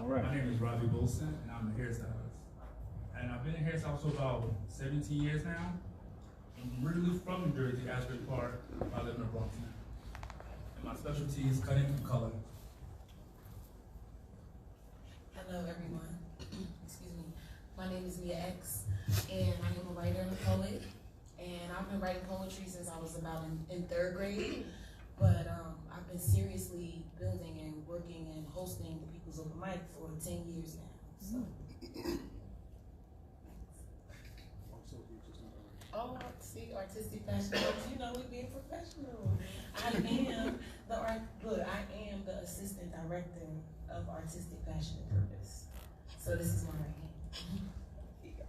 All right. My name is Robbie Wilson, and I'm a hairstylist. And I've been a hairstylist for about 17 years now. I'm originally from New Jersey, Ashbury Park. I live in the Bronx now. And my specialty is cutting through color. Hello, everyone. Excuse me. My name is Mia X, and I am a writer and a poet. And I've been writing poetry since I was about in third grade. But I've been seriously building and working and hosting the People's Open Mic for 10 years now. So. Oh, see, artistic fashion. You know, we being professional. I am the assistant director of artistic fashion and purpose. So this is my right hand. Here you go.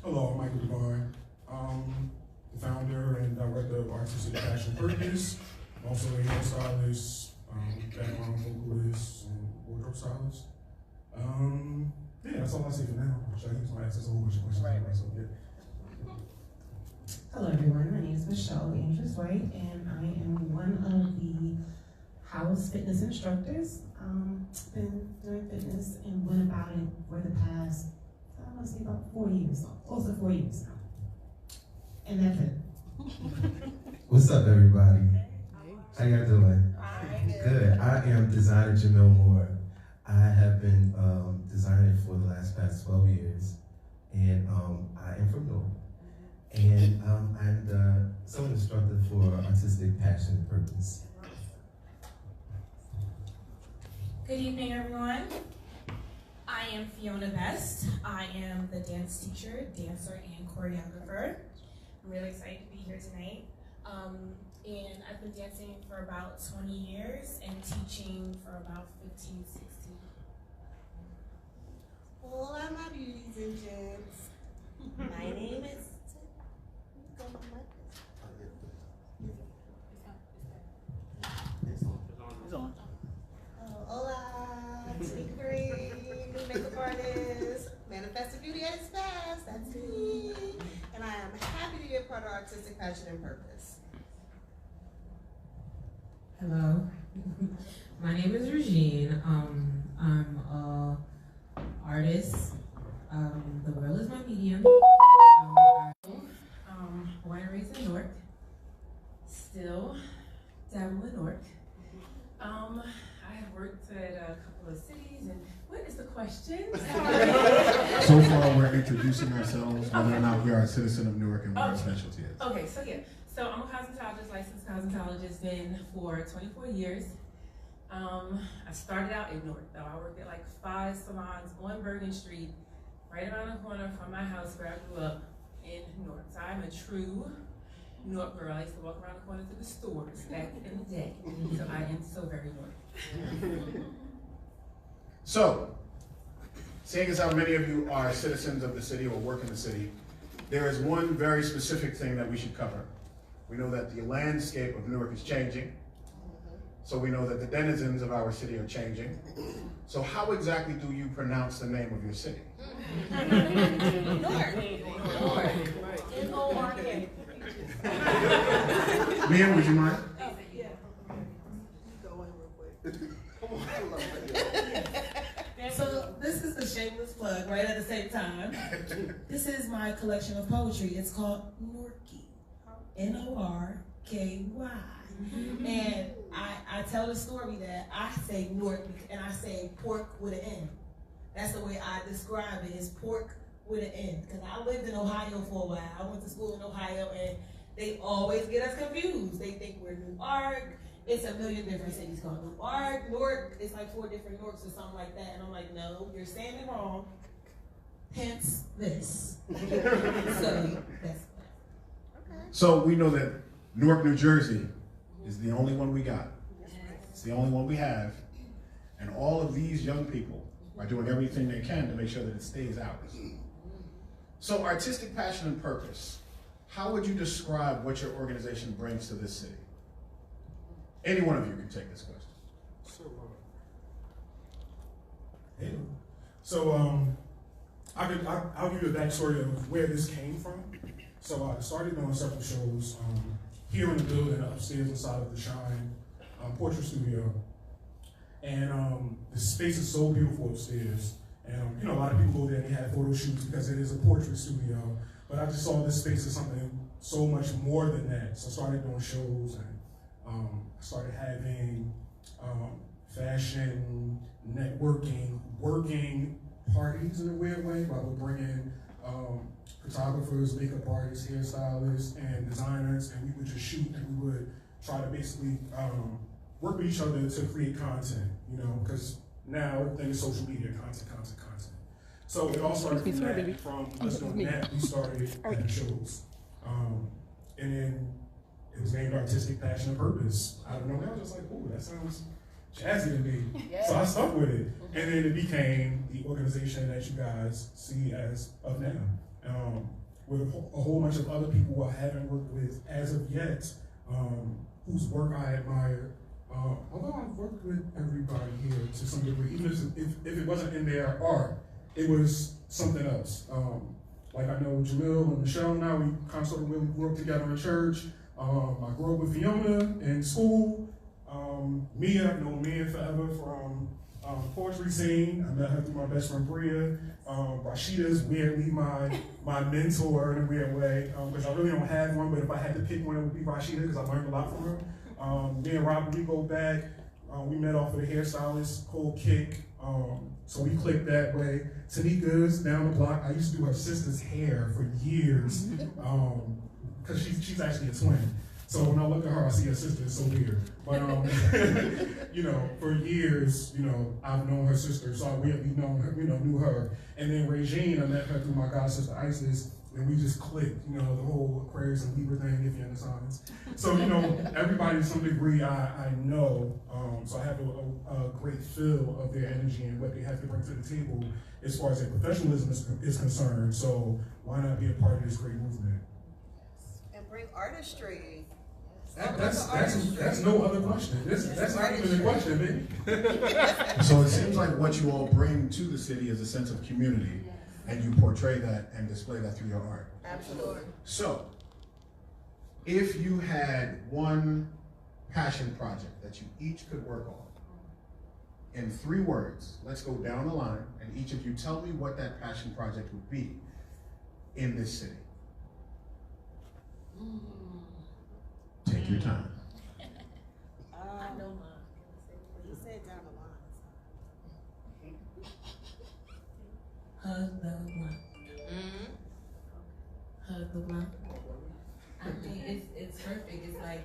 Hello, I'm Michael Devine. The founder and director of Artistic Fashion and Purpose. I'm also a hairstylist, background vocalist, and wardrobe stylist. Yeah, that's all I say for now. Should I use my access a whole bunch of questions? Right. So, yeah. Hello everyone, my name is Michelle Andrews White, and I am one of the house fitness instructors. Been doing fitness and went about it for the past, I want to say about 4 years, close to 4 years now. And that's it. What's up, everybody? How y'all doing? Good. I am designer Jamil Moore. I have been designing for the past 12 years, and I am from Newark. And I'm the sewing instructor for Artistic Passion and Purpose. Good evening, everyone. I am Fiona Best. I am the dance teacher, dancer, and choreographer. I'm really excited to be here tonight. And I've been dancing for about 20 years and teaching for about 15, 16. Hola, my beauties and gents. My name is... It's on. Hola, Tweak Green, new makeup artist, Manifested Beauty at its best, that's me. And I am happy to be a part of Artistic Passion and Purpose. Hello, my name is Regine. I'm an artist. The world is my medium. Born and raised in Newark. Still dabble in Newark. I have worked at a couple of cities, and what is the question? So far, we're introducing ourselves, whether or not we are a citizen of Newark and what our specialty is. Okay, so yeah. So I'm a cosmetologist, licensed cosmetologist, been for 24 years. I started out in Newark, though. I worked at like 5 salons on Bergen Street, right around the corner from my house where I grew up in Newark. So I'm a true Newark girl. I used to walk around the corner to the stores back in the day. So I am so very Newark. So, seeing as how many of you are citizens of the city or work in the city, there is one very specific thing that we should cover. We know that the landscape of Newark is changing. So we know that the denizens of our city are changing. So how exactly do you pronounce the name of your city? Newark. N-O-R-K. Mia, would you mind? Yeah. Go in real quick. So this is a shameless plug right at the same time. This is my collection of poetry. It's called Norky. N-O-R-K-Y. And I tell the story that I say Newark and I say pork with an N. That's the way I describe it, is pork with an N. Because I lived in Ohio for a while. I went to school in Ohio and they always get us confused. They think we're Newark. It's a million different cities called Newark. Newark, it's like 4 different Newarks or something like that. And I'm like, no, you're saying it wrong. Hence this. So that's So we know that Newark, New Jersey is the only one we got. It's the only one we have. And all of these young people are doing everything they can to make sure that it stays ours. So Artistic Passion and Purpose, how would you describe what your organization brings to this city? Any one of you can take this question. I'll give you a backstory of where this came from. So I started doing several shows here in the building, upstairs inside of the Shine Portrait Studio. And the space is so beautiful upstairs. And you know, a lot of people go there and they have photo shoots because it is a portrait studio. But I just saw this space as something so much more than that. So I started doing shows, and I started having fashion, networking, working parties in a weird way. But I would bring in photographers, makeup artists, hairstylists, and designers, and we would just shoot, and we would try to basically work with each other to create content, you know, because now everything is social media, content. So it all started from that, from us doing that, we started having shows. And then it was named Artistic Passion and Purpose. I don't know, I was just like, ooh, that sounds jazzy to me. Yeah. So I stuck with it. And then it became the organization that you guys see as of now. With a whole bunch of other people who I haven't worked with as of yet, whose work I admire. Although I've worked with everybody here to some degree, even if it wasn't in their art, it was something else. Like I know Jamil and Michelle now, we kind of sort of really grew up together in church. I grew up with Fiona in school. Mia, I've known Mia forever from poetry scene. I met her through my best friend Bria. Rashida's weirdly my mentor in a weird way, because I really don't have one, but if I had to pick one, it would be Rashida, because I learned a lot from her. Me and Robert, we go back. We met off of the hairstylist, Cole Kick. So we clicked that way. Tanika's down the block. I used to do her sister's hair for years, because she's actually a twin. So when I look at her, I see her sister. It's so weird. But you know, for years, you know, I've known her sister, so I weirdly knew her. And then Regine, I met her through my god sister Isis, and we just clicked. You know, the whole Aquarius and Libra thing, if you're in the signs. So you know, everybody to some degree I know. So I have a great feel of their energy and what they have to bring to the table as far as their professionalism is concerned. So why not be a part of this great movement? And bring artistry. That's no other question. That's not even a question, baby. So it seems like what you all bring to the city is a sense of community, and you portray that and display that through your art. Absolutely. So, if you had one passion project that you each could work on, in 3 words, let's go down the line, and each of you tell me what that passion project would be in this city. Take your time. I know mine. You said down the line. Hug the block. Hug the block. I mean, it's perfect. It's like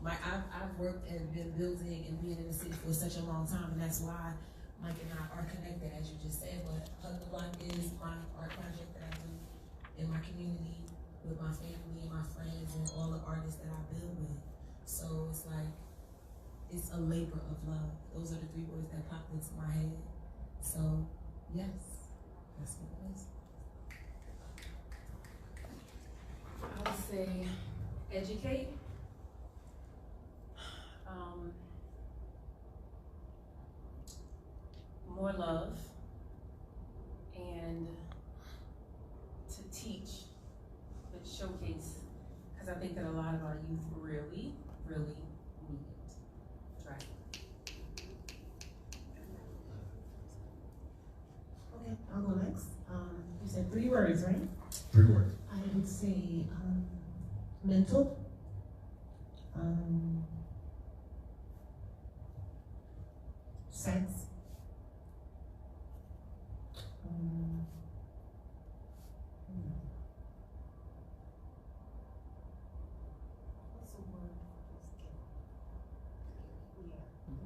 I've worked and been building and being in the city for such a long time, and that's why Mike and I are connected, as you just said. But Hug the Block is my art project that I do in my community with my family and my friends and all the artists that I build with. So it's like it's a labor of love. Those are the 3 words that popped into my head. So yes, that's what it is. I would say educate. More love, and to teach, but showcase, because I think that a lot of our youth really, really need it. Right. Okay, I'll go next. You said 3 words, right? 3 words. I would say mental, sex,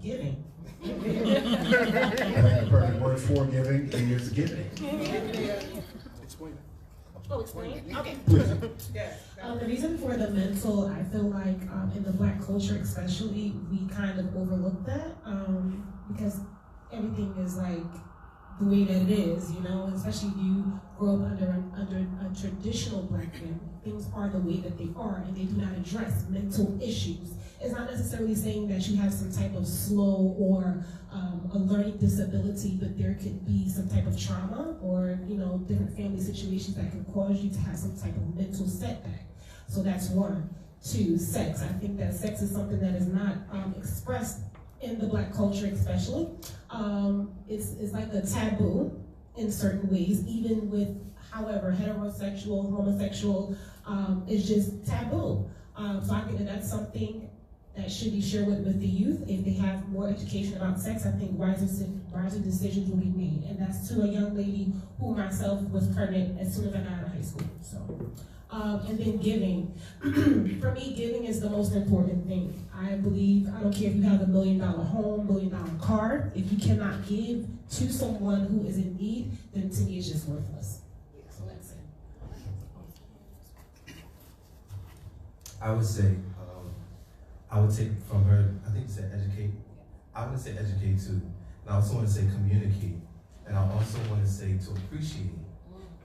giving. The perfect word for giving is giving. Explain it. Oh, explain? Okay. Please. Yes. The reason for the mental, I feel like in the Black culture especially, we kind of overlook that because everything is like the way that it is, you know, especially if you grow up under a traditional Black family. Things are the way that they are, and they do not address mental issues. It's not necessarily saying that you have some type of slow or a learning disability, but there could be some type of trauma or, you know, different family situations that can cause you to have some type of mental setback. So that's 1. 2, sex. I think that sex is something that is not expressed in the Black culture especially. It's like a taboo in certain ways, even with, however, heterosexual, homosexual, it's just taboo. So I think that that's something that should be shared with the youth. If they have more education about sex, I think wiser decisions will be made. And that's to a young lady who myself was pregnant as soon as I got out of high school. So, and then giving. For me, giving is the most important thing. I believe, I don't care if you have $1 million home, $1 million car, if you cannot give to someone who is in need, then to me it's just worthless. So that's it. I would say, I would take from her, I think you said educate. I want to say educate too. And I also want to say communicate. And I also want to say to appreciate.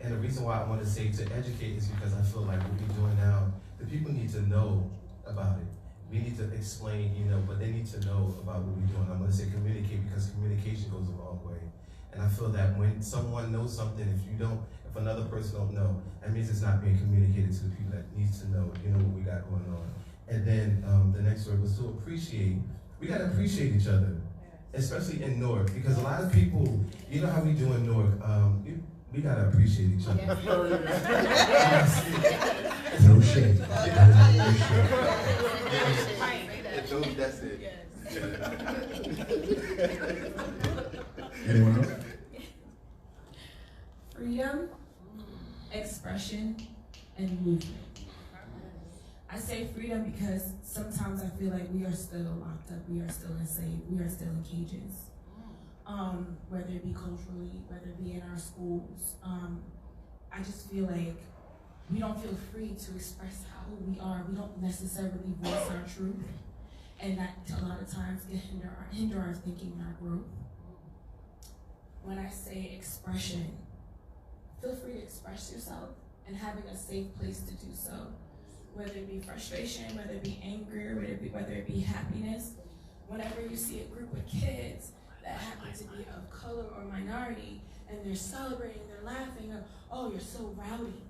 And the reason why I want to say to educate is because I feel like what we're doing now, the people need to know about it. We need to explain, but they need to know about what we're doing. I'm going to say communicate because communication goes a long way. And I feel that when someone knows something, if another person don't know, that means it's not being communicated to the people that needs to know, what we got going on. And then the next word was to appreciate. We got to appreciate each other, especially in Newark, because a lot of people, you know how we do in Newark, we got to appreciate each other. No shade. That's it. Anyone else? Freedom, expression, and movement. I say freedom because sometimes I feel like we are still locked up, we are still enslaved, we are still in cages. Whether it be culturally, whether it be in our schools. I just feel like we don't feel free to express how we are. We don't necessarily voice our truth. And that a lot of times can hinder our thinking and our growth. When I say expression, feel free to express yourself and having a safe place to do so. Whether it be frustration, whether it be anger, whether it be happiness. Whenever you see a group of kids that happen to be of color or minority, and they're celebrating, they're laughing, oh, you're so rowdy.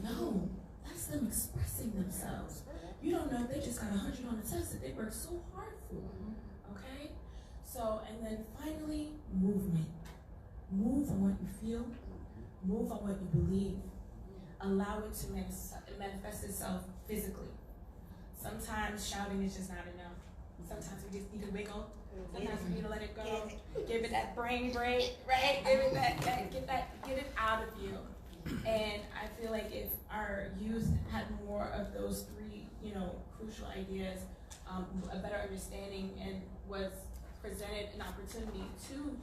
No, that's them expressing themselves. You don't know if they just got 100 on the test that they worked so hard for, okay? So, and then finally, movement. Move on what you feel, move on what you believe. Allow it to manifest itself physically. Sometimes shouting is just not enough. Sometimes we just need to wiggle. Sometimes we need to let it go. Give it that brain break, right? Give it get it out of you. And I feel like if our youth had more of those three, crucial ideas, a better understanding, and was presented an opportunity to,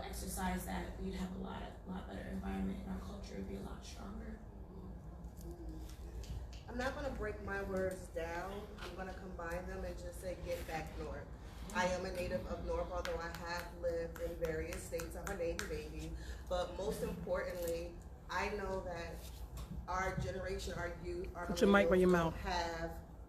exercise that, we'd have a lot better environment, and our culture would be a lot stronger. I'm not going to break my words down. I'm going to combine them and just say, get back North. I am a native of North, although I have lived in various states. I'm a Navy baby. But most importantly, I know that our generation, our youth, our Put your mic by your mouth.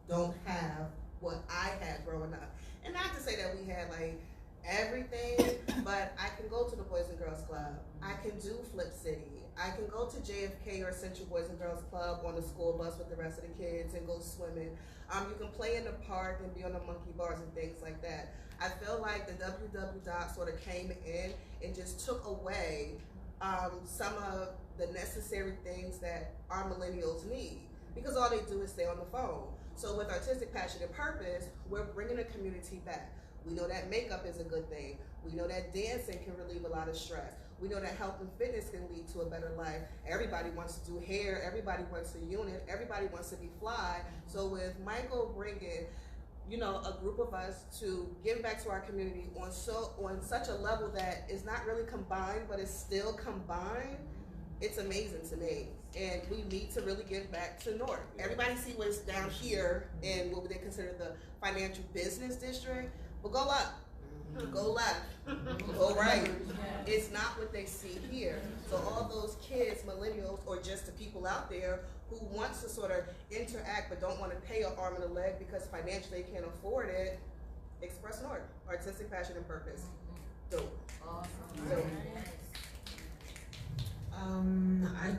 don't have what I had growing up. And not to say that we had like everything, but I can go to the Boys and Girls Club. I can do Flip City. I can go to JFK or Central Boys and Girls Club on the school bus with the rest of the kids and go swimming. You can play in the park and be on the monkey bars and things like that. I feel like the WW sort of came in and just took away some of the necessary things that our millennials need, because all they do is stay on the phone. So with Artistic Passion and Purpose, we're bringing the community back. We know that makeup is a good thing. We know that dancing can relieve a lot of stress. We know that health and fitness can lead to a better life. Everybody wants to do hair. Everybody wants a unit. Everybody wants to be fly. So with Michael bringing, a group of us to give back to our community on such a level that is not really combined, but is still combined, it's amazing to me. And we need to really give back to North. Everybody see what's down here in what they consider the financial business district. Well, go up, go left, go right. It's not what they see here. So all those kids, millennials, or just the people out there who wants to sort of interact but don't want to pay an arm and a leg because financially they can't afford it, Express Newark, Artistic Passion and Purpose. Dope. Awesome. Dope. I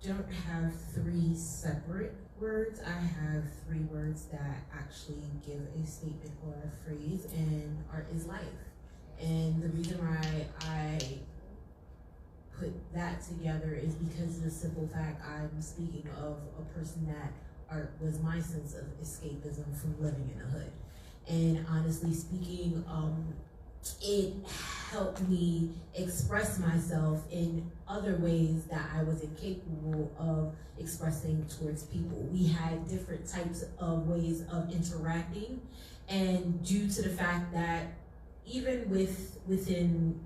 don't have three separate words, I have 3 words that actually give a statement or a phrase, and art is life. And the reason why I put that together is because of the simple fact I'm speaking of a person that art was my sense of escapism from living in the hood. And honestly speaking, it helped me express myself in other ways that I was incapable of expressing towards people. We had different types of ways of interacting, and due to the fact that even within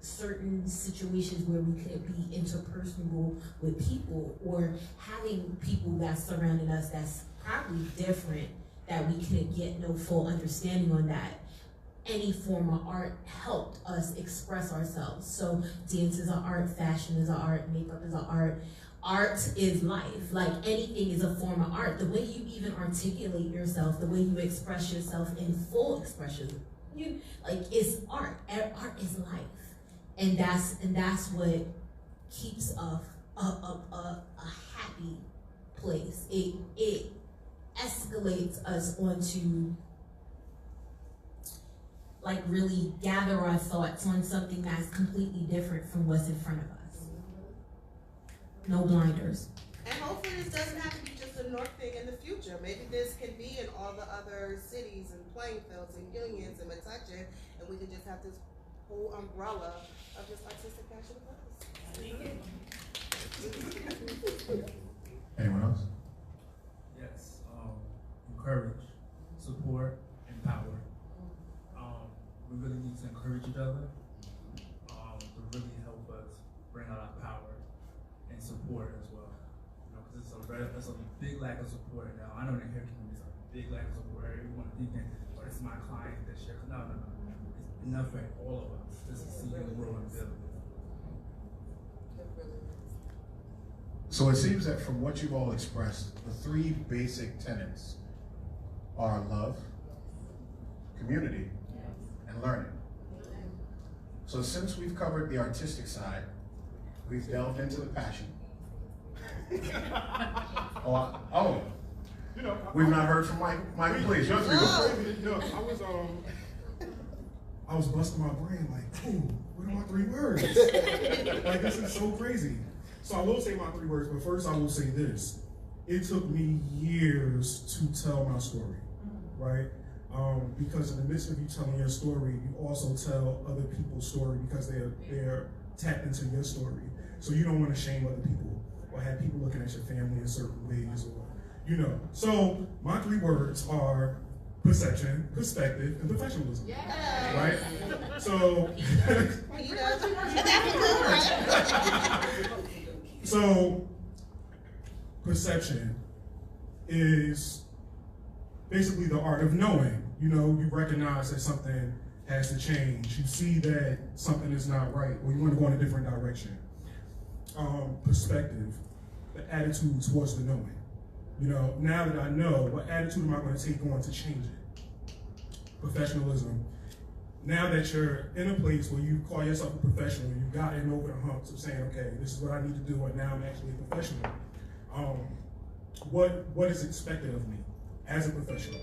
certain situations where we could be interpersonal with people, or having people that's surrounding us that's probably different, that we couldn't get no full understanding on that, any form of art helped us express ourselves. So dance is an art, fashion is an art, makeup is an art. Art is life. Like anything is a form of art. The way you even articulate yourself, the way you express yourself in full expression, it's art. Art is life, and that's what keeps a happy place. It escalates us onto, like, really gather our thoughts on something that's completely different from what's in front of us. No blinders. And hopefully this doesn't have to be just a North thing in the future. Maybe this can be in all the other cities and Plainfields and Unions and Metuchen, and we can just have this whole umbrella of just artistic passion of us. Anyone else? Yes. Encourage, support, empower. We really need to encourage each other to really help us bring out our power and support as well. Because it's a big lack of support now. I know in the hair community, it's a big lack of support. Everyone thinking, oh, this is my client, this shit. No. It's enough for all of us just to see you grow and build. So it seems that from what you've all expressed, the 3 basic tenets are love, community, and learning. So since we've covered the artistic side, we've delved into the passion. We've not heard from Mike. Mike, please, yours we go. I was busting my brain like, ooh, what are my 3 words? Like, this is so crazy. So I will say my 3 words, but first I will say this. It took me years to tell my story, right? Because in the midst of you telling your story, you also tell other people's story because they're tapped into your story. So you don't want to shame other people or have people looking at your family in certain ways, or So my 3 words are perception, perspective, and professionalism. Yeah. Right? So so perception is basically the art of knowing. You recognize that something has to change. You see that something is not right, or you want to go in a different direction. Perspective, the attitude towards the knowing. Now that I know, what attitude am I going to take on to change it? Professionalism. Now that you're in a place where you call yourself a professional, you've gotten over the humps of saying, okay, this is what I need to do, and now I'm actually a professional. What is expected of me as a professional?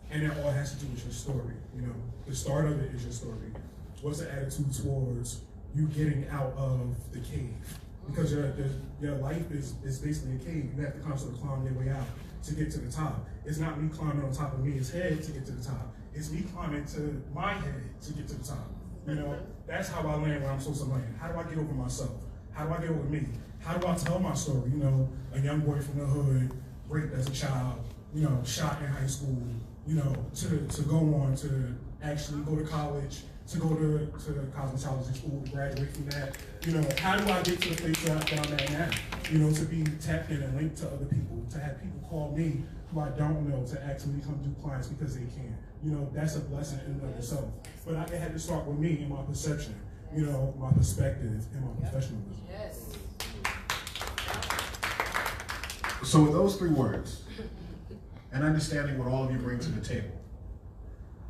And it all has to do with your story. The start of it is your story. What's the attitude towards you getting out of the cave? Because your life is basically a cave. You have to constantly climb your way out to get to the top. It's not me climbing on top of me's head to get to the top. It's me climbing to my head to get to the top. That's how I land where I'm supposed to land. How do I get over myself? How do I get over me? How do I tell my story? A young boy from the hood, raped as a child, shot in high school, to go on to actually go to college, to go to cosmetology school, to graduate from that. How do I get to the place where I'm at now? To be tapped in and linked to other people, to have people call me who I don't know to actually come do clients because they can. That's a blessing in and of itself. But it had to start with me and my perception, my perspective and my professionalism. Yes. So with those 3 words, and understanding what all of you bring to the table,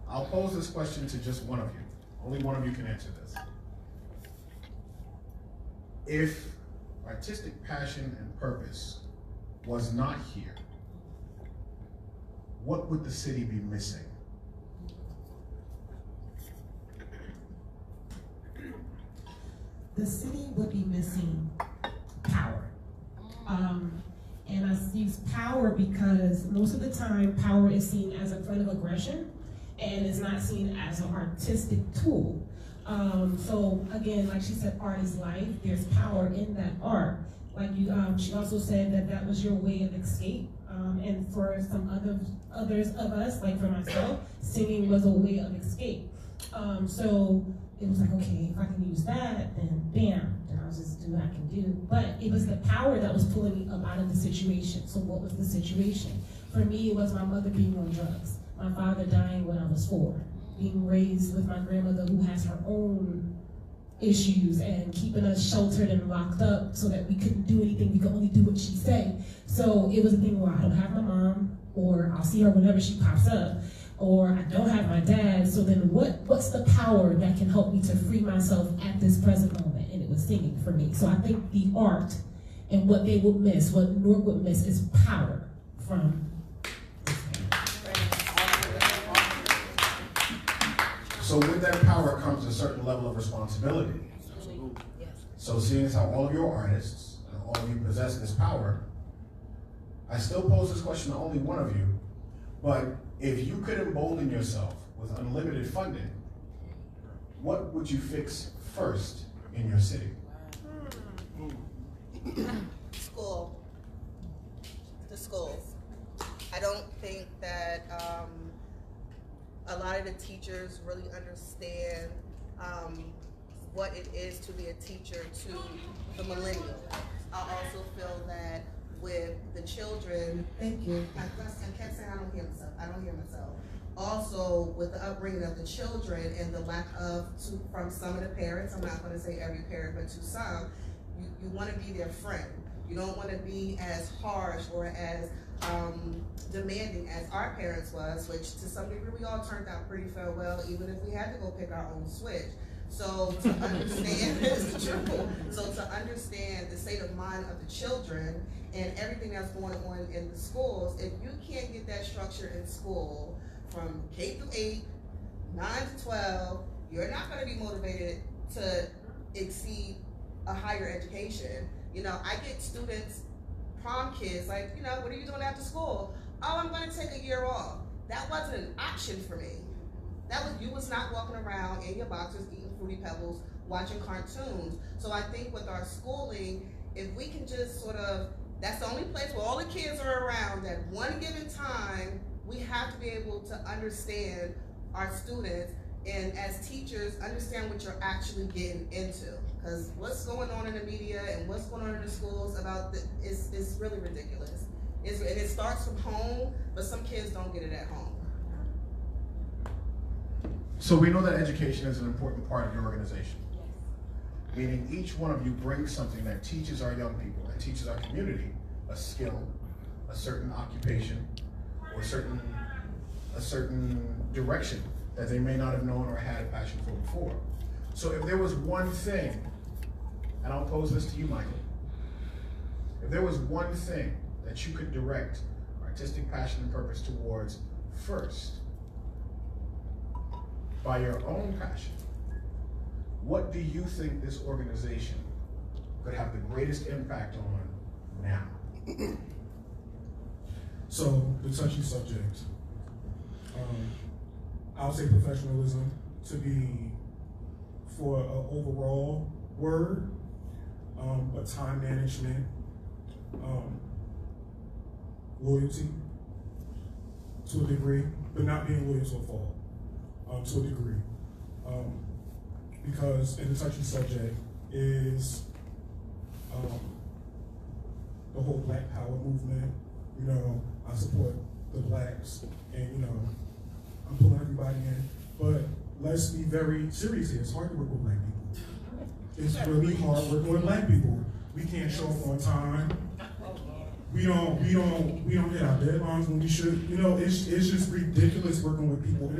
I'll pose this question to just one of you. Only one of you can answer this. If artistic passion and purpose was not here, what would the city be missing? The city would be missing power. And I use power because most of the time power is seen as a form of aggression and is not seen as an artistic tool. So again, like she said, art is life. There's power in that art. Like you, she also said that that was your way of escape. And for some others of us, like for myself, singing was a way of escape. So it was like, okay, if I can use that, then bam, then I'll just do what I can do. But it was the power that was pulling me up out of the situation. So what was the situation? For me, it was my mother being on drugs, my father dying when I was 4, being raised with my grandmother who has her own issues and keeping us sheltered and locked up so that we couldn't do anything. We could only do what she said. So it was a thing where I don't have my mom, or I'll see her whenever she pops up, or I don't have my dad. So then what's the power that can help me to free myself at this present moment? And it was singing for me. So I think the art and what they would miss, what Newark would miss, is power from this family. So with that power comes a certain level of responsibility. So seeing as how all of you are artists, and all of you possess this power, I still pose this question to only one of you, but if you could embolden yourself with unlimited funding, what would you fix first in your city? School. The schools. I don't think that a lot of the teachers really understand what it is to be a teacher to the millennials. I also feel that with the children, thank you. I kept saying I don't hear myself. Also, with the upbringing of the children and the lack of, from some of the parents, I'm not going to say every parent, but to some, you want to be their friend. You don't want to be as harsh or as demanding as our parents was, which to some degree we all turned out pretty well, even if we had to go pick our own switch. So to understand to understand the state of mind of the children and everything that's going on in the schools, if you can't get that structure in school from K through 8, 9 to 12, you're not going to be motivated to exceed a higher education. You know, I get students, prom kids, like, you know, what are you doing after school? Oh, I'm going to take a year off. That wasn't an option for me. You was not walking around in your boxers eating Fruity Pebbles, watching cartoons. So I think with our schooling, if we can just sort of, that's the only place where all the kids are around at one given time, we have to be able to understand our students and as teachers, understand what you're actually getting into. Because what's going on in the media and what's going on in the schools is really ridiculous. And it starts from home, but some kids don't get it at home. So we know that education is an important part of your organization. Meaning each one of you brings something that teaches our young people and teaches our community a skill, a certain occupation, or a certain direction that they may not have known or had a passion for before. So if there was one thing, and I'll pose this to you, Michael, if there was one thing that you could direct artistic passion and purpose towards first, by your own passion, what do you think this organization could have the greatest impact on now? So, the touchy subject, I would say professionalism to be for an overall word, but time management, loyalty to a degree, but not being loyal to a fault. To a degree, because in the touchy subject is the whole Black Power movement. You know, I support the blacks, and you know, I'm pulling everybody in. But let's be very serious here. It's hard to work with black people. It's really hard working with black people. We can't show up on time. We don't hit our deadlines when we should. You know, it's just ridiculous working with people.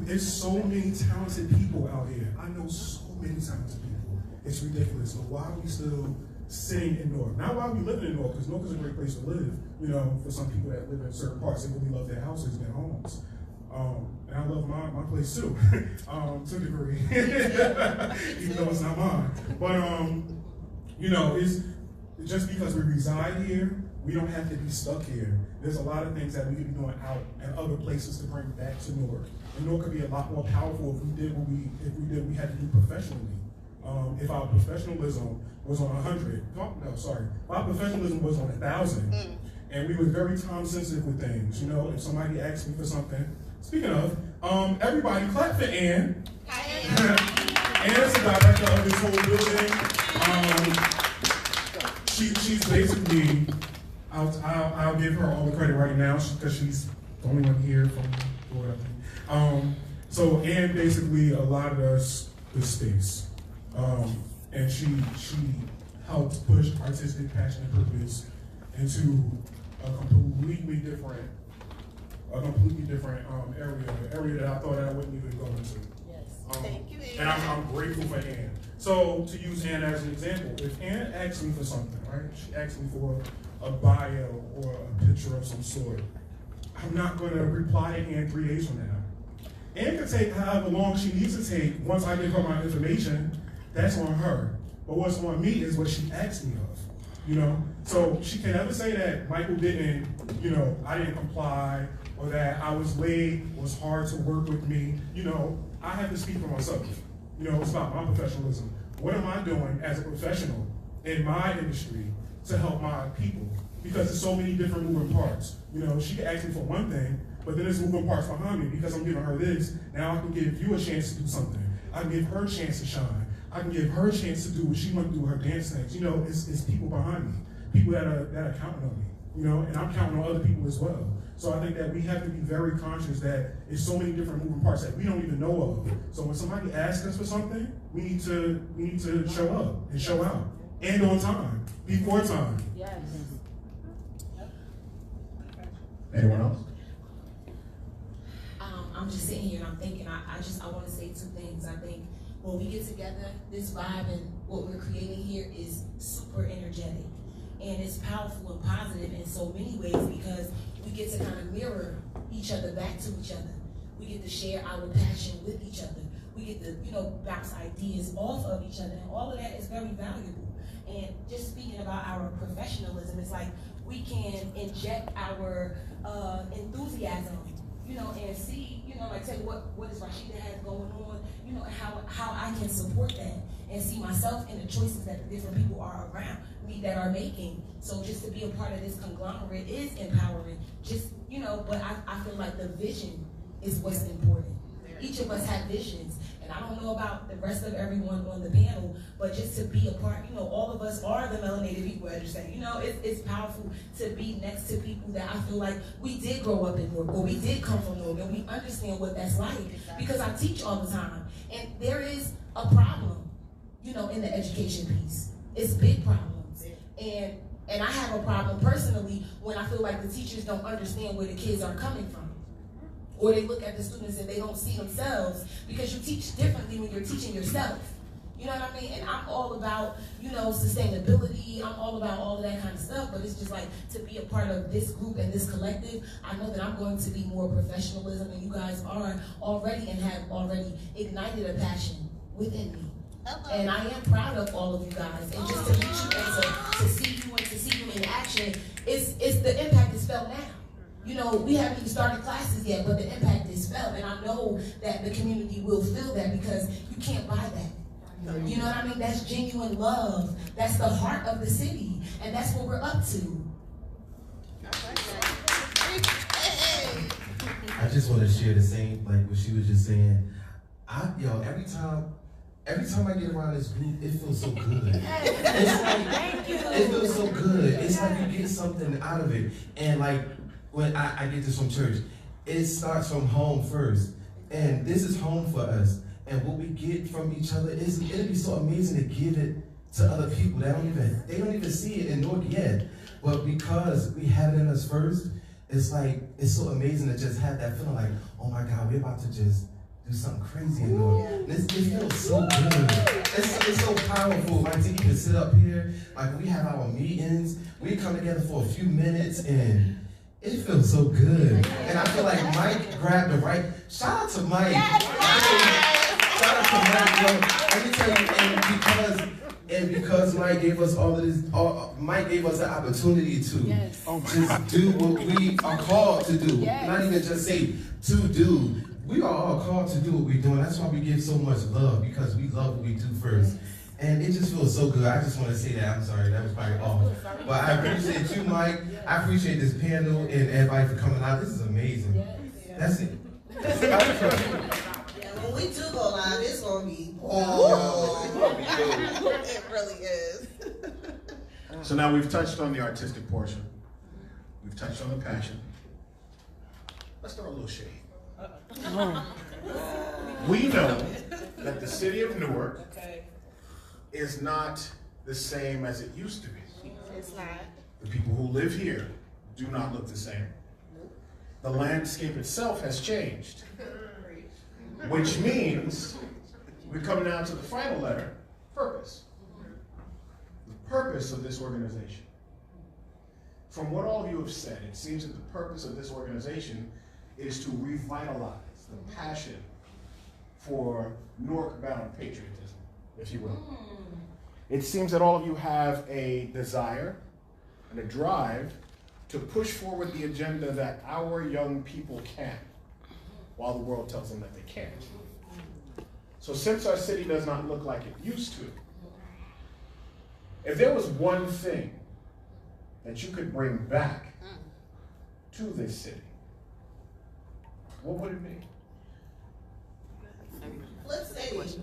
It's so many talented people out here. I know so many talented people. It's ridiculous. So why are we still sitting in Newark. Not why we live in Newark, because Newark is a great place to live. You know, for some people that live in certain parts, they really love their houses, their homes. And I love my place too, to a degree, even though it's not mine. But you know, it's just because we reside here, we don't have to be stuck here. There's a lot of things that we could be doing out and other places to bring back to Newark. And Newark could be a lot more powerful if we did what we had to do professionally. If our professionalism was on 100, if our professionalism was on 1,000, and we were very time sensitive with things. You know, if somebody asked me for something. Speaking of, everybody clap for Ann. Ann's the director of this whole building. She's basically, I'll give her all the credit right now because she's the only one here from Florida. So Ann basically allotted us the space, and she helped push artistic passion and purpose into a completely different area that I thought I wouldn't even go into. Yes. Thank you, Ann. And I'm grateful for Ann. So to use Ann as an example, if Ann asks me for something, right? She asks me for a bio or a picture of some sort. I'm not going to reply to Ann 3 days from now. Ann can take however long she needs to take once I give her my information. That's on her. But what's on me is what she asked me of. You know? So she can never say that Michael didn't, you know, I didn't comply, or that I was late, was hard to work with me. You know, I have to speak for myself. You know, it's about my professionalism. What am I doing as a professional in my industry to help my people? Because there's so many different moving parts. You know, she can ask me for one thing, but then there's moving parts behind me because I'm giving her this. Now I can give you a chance to do something. I can give her a chance to shine. I can give her a chance to do what she wants to do with her dance things. You know, it's people behind me, people that are counting on me. You know, and I'm counting on other people as well. So I think that we have to be very conscious that there's so many different moving parts that we don't even know of. So when somebody asks us for something, we need to show up and show out. And on time, before time. Yes. Anyone else? I'm just sitting here and I'm thinking, I want to say two things. I think when we get together, this vibe and what we're creating here is super energetic. And it's powerful and positive in so many ways because we get to kind of mirror each other back to each other. We get to share our passion with each other. We get to, you know, bounce ideas off of each other. And all of that is very valuable. And just speaking about our professionalism, it's like we can inject our enthusiasm, you know, and see, you know, like say what is Rashida has going on, you know, and how I can support that and see myself in the choices that the different people are around me that are making. So just to be a part of this conglomerate is empowering. Just, you know, but I feel like the vision is what's important. Each of us have visions. And I don't know about the rest of everyone on the panel, but just to be a part, you know, all of us are the melanated people, as you say. You know, it's powerful to be next to people that I feel like we did grow up in Newark, or we did come from Newark, and we understand what that's like. Because I teach all the time. And there is a problem, you know, in the education piece. It's big problems. And I have a problem personally when I feel like the teachers don't understand where the kids are coming from. Or they look at the students and they don't see themselves, because you teach differently when you're teaching yourself. You know what I mean? And I'm all about, you know, sustainability. I'm all about all of that kind of stuff. But it's just like to be a part of this group and this collective, I know that I'm going to be more professionalism, and you guys are already and have already ignited a passion within me. And I am proud of all of you guys. And just to meet you and to see you and to see you in action, it's the impact is felt now. You know, we haven't even started classes yet, but the impact is felt. And I know that the community will feel that, because you can't buy that. You know what I mean? That's genuine love. That's the heart of the city. And that's what we're up to. I just want to share the same, like what she was just saying. Every time I get around this group, it feels so good. It's like, it feels so good. It's like you get something out of it. And like, when I get this from church, it starts from home first. And this is home for us. And what we get from each other, it'll be so amazing to give it to other people. They don't even see it in Newark yet. But because we have it in us first, it's like, it's so amazing to just have that feeling like, oh my God, we're about to just do something crazy in Newark. It feels so good. it's so powerful, like to even sit up here, like we have our meetings, we come together for a few minutes and it feels so good. And I feel like Mike grabbed the right, shout out to Mike. Shout out to Mike, yo. Let me tell you, and because Mike gave us all of this, Mike gave us the opportunity to just do what we are called to do. Not even just say to do. We are all called to do what we're doing. That's why we give so much love, because we love what we do first. And it just feels so good. I just want to say that. I'm sorry, that was probably off. But I appreciate you, Mike. I appreciate this panel and everybody for coming out. This is amazing. That's it. When we do go live, it's gonna be it really is. So now we've touched on the artistic portion. We've touched on the passion. Let's throw a little shade. We know that the city of Newark is not the same as it used to be. It's not. The people who live here do not look the same. The landscape itself has changed. Which means we come now to the final letter, purpose. The purpose of this organization. From what all of you have said, it seems that the purpose of this organization is to revitalize the passion for Newark-bound patriotism, if you will. It seems that all of you have a desire and a drive to push forward the agenda that our young people can, while the world tells them that they can't. So since our city does not look like it used to, if there was one thing that you could bring back to this city, what would it be? Flip City. Flip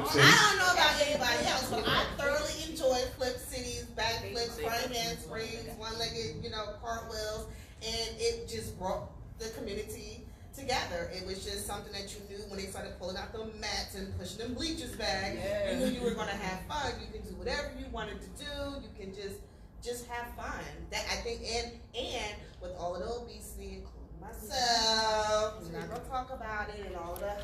City. I don't know about anybody else, but I thoroughly enjoyed Flip City's backflips, front handsprings, one-legged, cartwheels, and it just brought the community together. It was just something that you knew when they started pulling out the mats and pushing them bleachers back. You knew you were going to have fun. You could do whatever you wanted to do. You can just have fun. That I think, and with all of the obesity, including myself, we're not gonna talk about it, and all the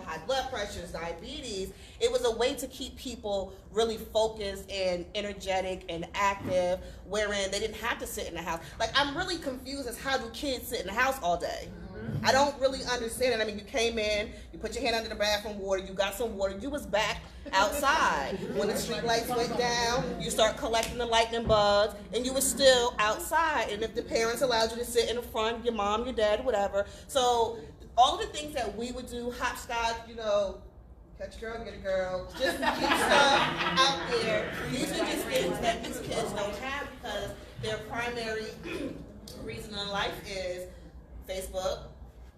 high blood pressures, diabetes. It was a way to keep people really focused and energetic and active, wherein they didn't have to sit in the house. Like, I'm really confused as how do kids sit in the house all day? I don't really understand it. I mean, you came in, you put your hand under the bathroom water, you got some water, you was back outside. When the street lights went down, you start collecting the lightning bugs, and you were still outside. And if the parents allowed you to sit in the front, your mom, your dad, whatever. So all of the things that we would do, hopscotch, catch a girl, get a girl, just keep stuff out there. These are just things that these kids don't have because their primary reason in life is Facebook,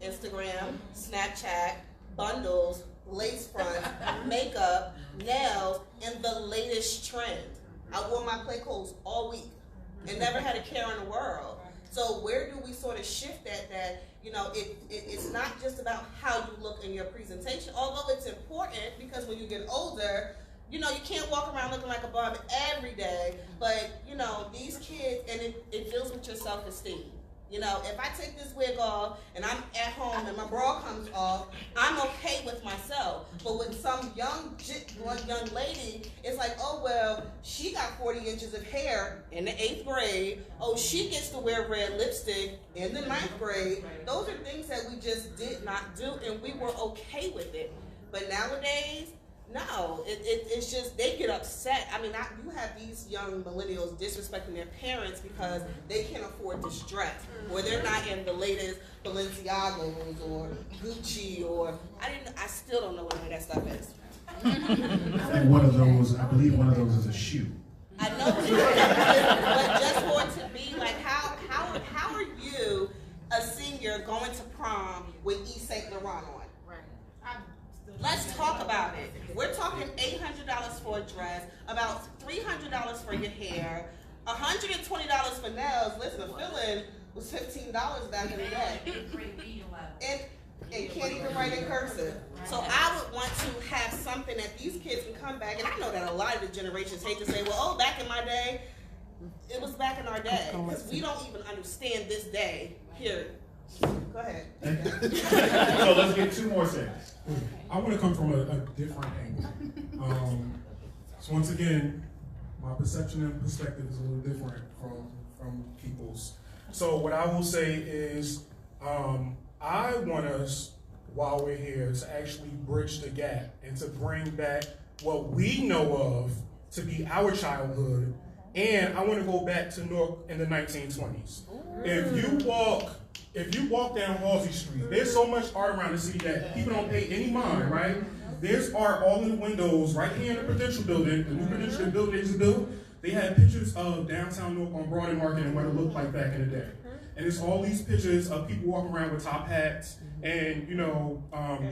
Instagram, Snapchat, bundles, lace front, makeup, nails, and the latest trend. I wore my play clothes all week and never had a care in the world. So where do we sort of shift that it's not just about how you look in your presentation, although it's important because when you get older, you can't walk around looking like a bum every day, but these kids, and it deals with your self-esteem. If I take this wig off and I'm at home and my bra comes off, I'm okay with myself. But with some young lady, it's like, oh, well, she got 40 inches of hair in the 8th grade. Oh, she gets to wear red lipstick in the 9th grade. Those are things that we just did not do, and we were okay with it. But nowadays, no, it's just, they get upset. I mean, you have these young millennials disrespecting their parents because they can't afford this dress, or they're not in the latest Balenciagos or Gucci, or I still don't know what any of that stuff is. I believe one of those is a shoe. I know it is, but just for it to be like, how are you, a senior, going to prom with Yves Saint Laurent on? Let's talk about it. We're talking $800 for a dress, about $300 for your hair, $120 for nails. Listen, a fill-in was $15 back in the day. And can't even write in cursive. So I would want to have something that these kids can come back, and I know that a lot of the generations hate to say, well, back in my day, it was back in our day, because we don't even understand this day. Here, go ahead. So let's get two more things. I want to come from a different angle. So once again, my perception and perspective is a little different from people's. So what I will say is, I want us, while we're here, to actually bridge the gap and to bring back what we know of to be our childhood. And I want to go back to Newark in the 1920s. If you walk down Halsey Street, there's so much art around the city that people don't pay any mind, right? There's art all in the windows, right here in the Prudential Building, the new Prudential Building they just built. They had pictures of downtown Newark on Broad and Market and what it looked like back in the day. And it's all these pictures of people walking around with top hats and,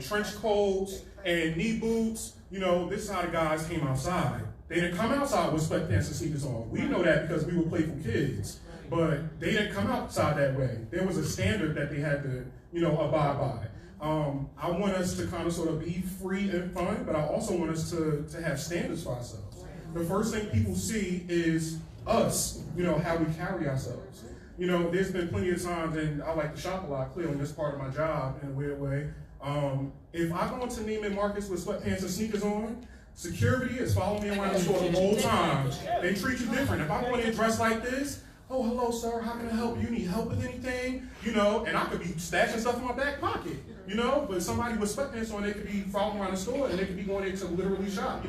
trench coats and knee boots. This is how the guys came outside. They didn't come outside with sweatpants and sneakers on. We know that because we were playful kids. But they didn't come outside that way. There was a standard that they had to, abide by. I want us to kind of sort of be free and fun, but I also want us to have standards for ourselves. The first thing people see is us, how we carry ourselves. There's been plenty of times, and I like to shop a lot, clearly that's part of my job in a weird way. If I go into Neiman Marcus with sweatpants and sneakers on, security is following me around the store the whole time. They treat you different. If I go in dressed like this, oh, hello, sir, how can I help you? Need help with anything? And I could be stashing stuff in my back pocket, but somebody with sweatpants on, they could be following around the store and they could be going in to literally shop.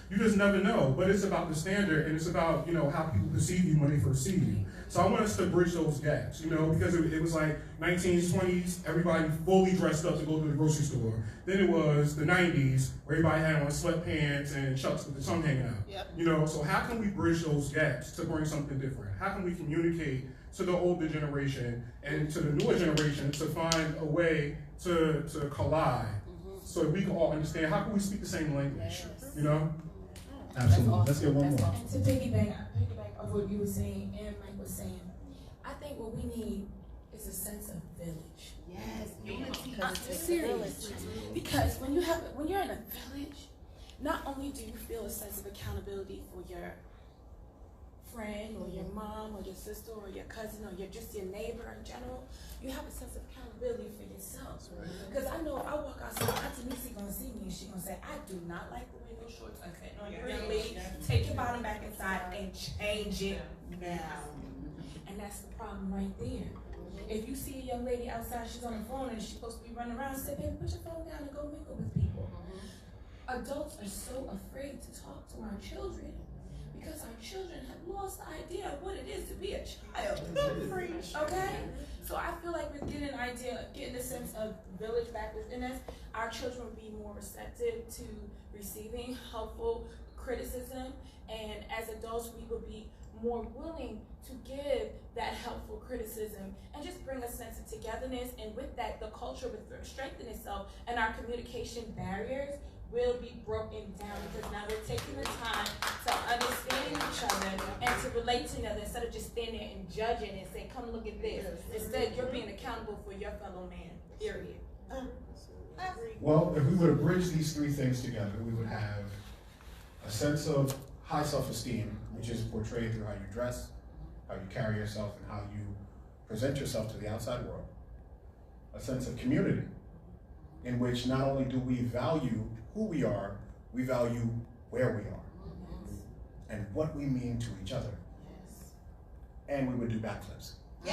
You just never know. But it's about the standard and it's about, how people perceive you when they first see you. So I want us to bridge those gaps, because it was like 1920s, everybody fully dressed up to go to the grocery store. Then it was the 90s, where everybody had on sweatpants and chucks with the tongue hanging out. Yep. So how can we bridge those gaps to bring something different? How can we communicate to the older generation and to the newer generation to find a way to collide so that we can all understand? How can we speak the same language, Absolutely. Awesome. Let's get one more. And to piggyback of what you were saying and Mike was saying, I think what we need is a sense of village. Yes, unity. Serious. Because when you're in a village, not only do you feel a sense of accountability for your friend or your mom or your sister or your cousin or just your neighbor in general, you have a sense of accountability for yourself. Because I know if I walk outside, Auntie Nisi gonna see me and she gonna say, I do not like the way those shorts are cut on your young lady. Take your bottom back inside and change it now. And that's the problem right there. If you see a young lady outside, she's on the phone and she's supposed to be running around, say, baby, put your phone down and go mingle with people. Adults are so afraid to talk to our children because our children have lost the idea of what it is to be a child. Okay? So I feel like we're getting a sense of village back within us. Our children will be more receptive to receiving helpful criticism, and as adults, we will be more willing to give that helpful criticism and just bring a sense of togetherness. And with that, the culture will strengthen itself, and our communication barriers will be broken down because now we're taking the time to understand each other and to relate to each other instead of just standing there and judging and saying, come look at this. Instead, you're being accountable for your fellow man, period. Well, if we were to bridge these three things together, we would have a sense of high self-esteem, which is portrayed through how you dress, how you carry yourself, and how you present yourself to the outside world. A sense of community, in which not only do we value who we are, we value where we are and what we mean to each other. And we would do backflips. I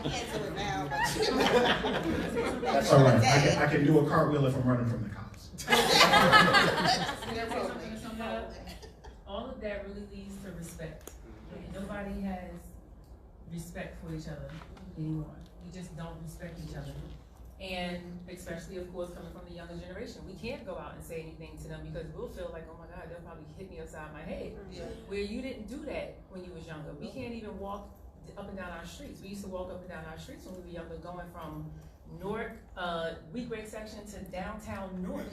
can't do it now, but that's all right. I can do a cartwheel if I'm running from the cops. All of that really leads to respect. Nobody has respect for each other anymore. We just don't respect each other. And especially, of course, coming from the younger generation, we can't go out and say anything to them because we'll feel like, oh my God, they'll probably hit me upside my head. Yeah. Where you didn't do that when you was younger. We can't even walk up and down our streets. We used to walk up and down our streets when we were younger, going from Newark, week break section to downtown Newark,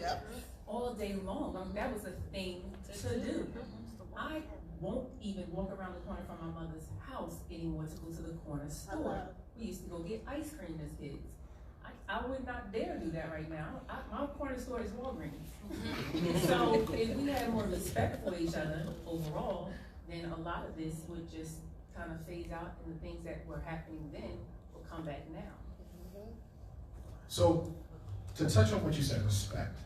all day long. Like, that was a thing to do. I won't even walk around the corner from my mother's house anymore to go to the corner store. We used to go get ice cream as kids. I would not dare do that right now. My corner store is Walgreens. So if we had more respect for each other overall, then a lot of this would just kind of phase out, and the things that were happening then will come back now. So, to touch on what you said, respect.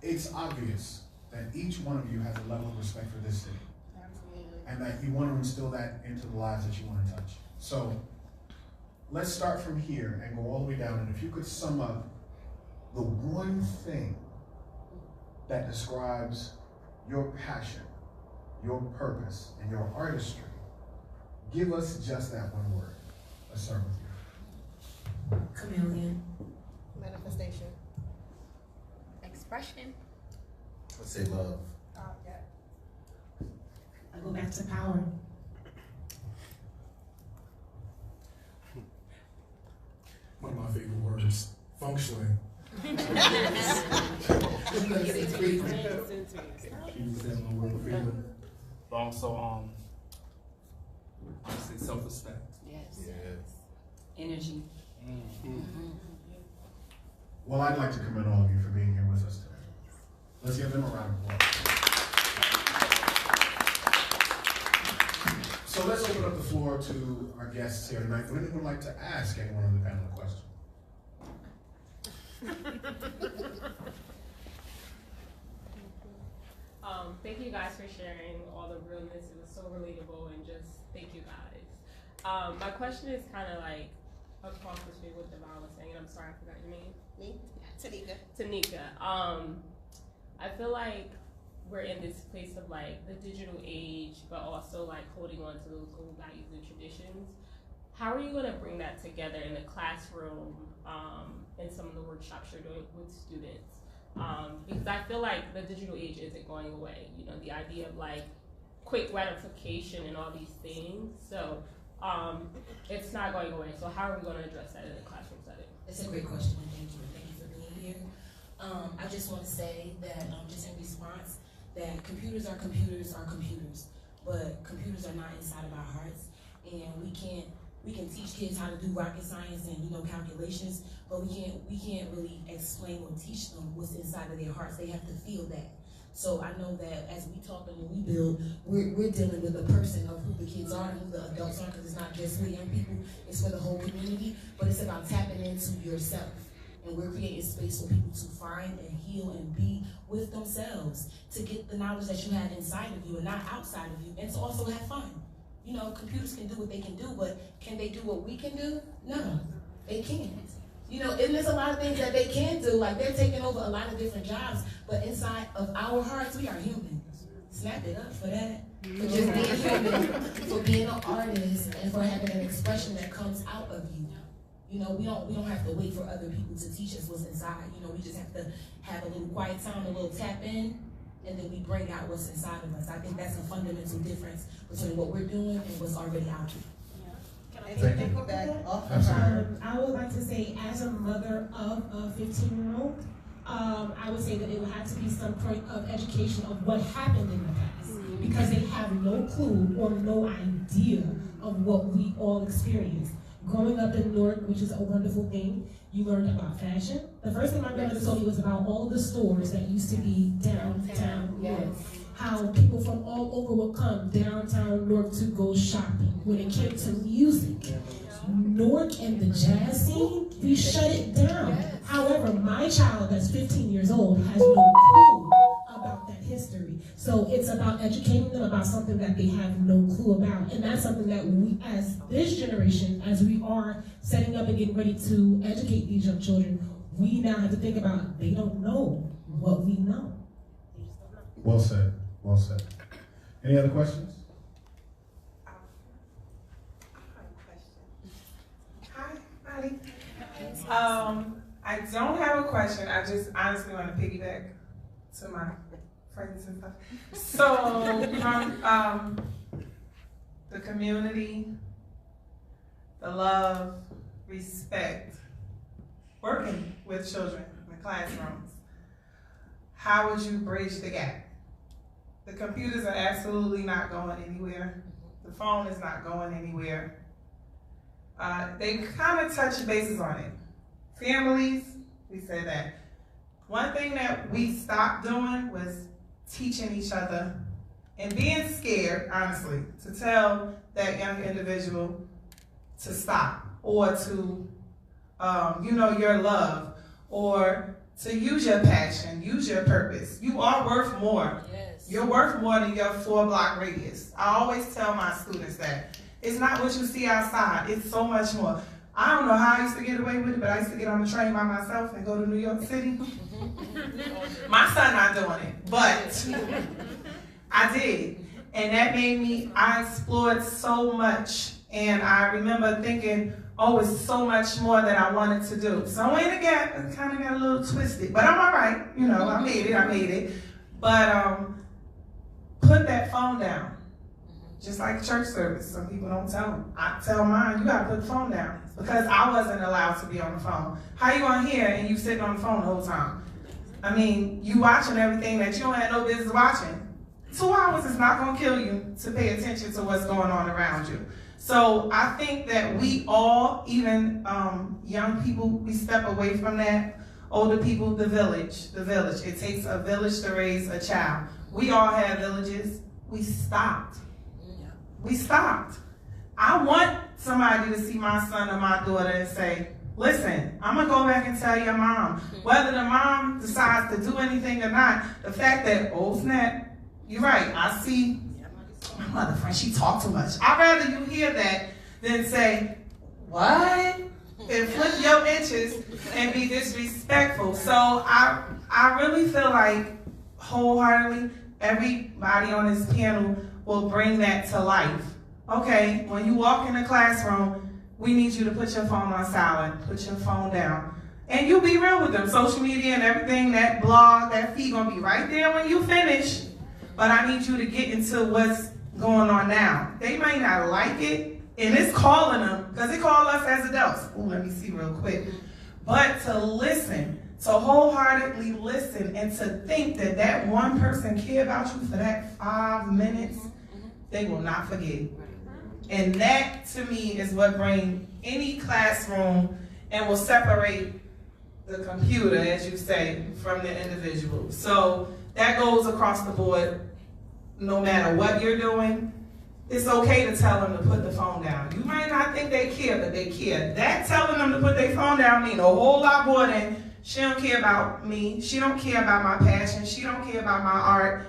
It's obvious that each one of you has a level of respect for this city. Absolutely. And that you want to instill that into the lives that you want to touch. So, let's start from here and go all the way down. And if you could sum up the one thing that describes your passion, your purpose, and your artistry, give us just that one word. Let's start with you. Chameleon. Manifestation. Expression. Let's say love. I go back to power. One of my favorite words, functioning. I'm gonna say three. Use that one word for freedom. But also, I say self-respect. Yes. Energy. Well, I'd like to commend all of you for being here with us today. Let's give them a round of applause. So let's open up the floor to our guests here tonight. Would anyone like to ask anyone on the panel a question? Thank you guys for sharing all the realness. It was so relatable, and just thank you guys. My question is kind of like across the street what Devon was saying, and I'm sorry I forgot your name. Me? Tanika. Tanika. I feel like we're in this place of like the digital age, but also like holding on to those old values and traditions. How are you going to bring that together in the classroom, in some of the workshops you're doing with students? Because I feel like the digital age isn't going away. You know, the idea of like quick gratification and all these things. So it's not going away. So how are we going to address that in the classroom setting? It's a great question, and thank you. Thank you for being here. I just want to say that, just in response, that computers are computers, but computers are not inside of our hearts, and we can teach kids how to do rocket science and calculations, but we can't really explain or teach them what's inside of their hearts. They have to feel that. So I know that as we talk and we build, we're dealing with the person of who the kids are and who the adults are, because it's not just for young people, it's for the whole community, but it's about tapping into yourself. And we're creating space for people to find and heal and be with themselves, to get the knowledge that you have inside of you and not outside of you, and to also have fun. You know, computers can do what they can do, but can they do what we can do? No, they can't. You know, and there's a lot of things that they can do, like they're taking over a lot of different jobs, but inside of our hearts, we are human. Snap it up for that. For just being human, for being an artist, and for having an expression that comes out of you. You know, we don't have to wait for other people to teach us what's inside. You know, we just have to have a little quiet time, a little tap in, and then we bring out what's inside of us. I think that's a fundamental difference between what we're doing and what's already out there. I would like to say, as a mother of a 15-year-old, I would say that it would have to be some point of education of what happened in the past, because they have no clue or no idea of what we all experienced. Growing up in Newark, which is a wonderful thing, you learned about fashion. The first thing my grandmother told me was about all the stores that used to be downtown Newark. How people from all over would come downtown Newark to go shopping. When it came to music, Newark and the jazz scene, we shut it down. However, my child that's 15 years old has no clue about that history. So it's about educating them about something that they have no clue about. And that's something that we, as this generation, as we are setting up and getting ready to educate these young children, we now have to think about, they don't know what we know. Well said. Well said. Any other questions? Hi, Molly. I don't have a question. I just honestly want to piggyback to my friends and stuff. So, from the community, the love, respect, working with children in the classrooms, how would you bridge the gap? The computers are absolutely not going anywhere. The phone is not going anywhere. They kind of touch bases on it. Families, we said that. One thing that we stopped doing was teaching each other and being scared, honestly, to tell that young individual to stop, or to, your love, or to use your passion, use your purpose. You are worth more. Yes. You're worth more than your 4-block radius. I always tell my students that. It's not what you see outside, it's so much more. I don't know how I used to get away with it, but I used to get on the train by myself and go to New York City. My son not doing it, but I did. And that made me, I explored so much. And I remember thinking, oh, it's so much more that I wanted to do. So in the gap, it kind of got a little twisted, but I'm all right. I made it. But put that phone down. Just like church service, some people don't tell them. I tell mine, you gotta put the phone down, because I wasn't allowed to be on the phone. How you gonna hear and you sitting on the phone the whole time? I mean, you watching everything that you don't have no business watching. 2 hours is not gonna kill you to pay attention to what's going on around you. So I think that we all, even young people, we step away from that. Older people, the village. It takes a village to raise a child. We all have villages. We stopped. I want somebody to see my son or my daughter and say, listen, I'm gonna go back and tell your mom. Whether the mom decides to do anything or not, the fact that, oh snap, you're right, I see my mother friend, she talk too much. I'd rather you hear that than say, what? And flip your inches and be disrespectful. So I really feel like wholeheartedly everybody on this panel will bring that to life. Okay, when you walk in the classroom, we need you to put your phone on silent, put your phone down. And you be real with them. Social media and everything, that blog, that feed gonna be right there when you finish. But I need you to get into what's going on now. They might not like it, and it's calling them, because it called us as adults. Ooh, let me see real quick. But to listen, to wholeheartedly listen, and to think that that one person care about you for that 5 minutes, they will not forget. And that, to me, is what brings any classroom and will separate the computer, as you say, from the individual. So that goes across the board. No matter what you're doing, it's okay to tell them to put the phone down. You might not think they care, but they care. That telling them to put their phone down means a whole lot more than she don't care about me, she don't care about my passion, she don't care about my art.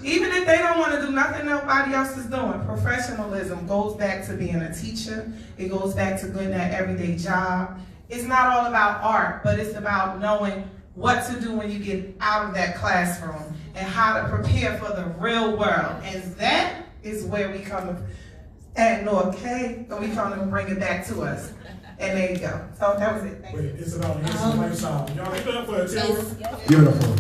Even if they don't want to do nothing nobody else is doing, professionalism goes back to being a teacher. It goes back to doing that everyday job. It's not all about art, but it's about knowing what to do when you get out of that classroom and how to prepare for the real world. And that is where we come at Newark, okay? So we come to bring it back to us. And there you go. So that was it. Thank you. It's about enhancing lifestyle. Y'all give it up for a Tara. Beautiful.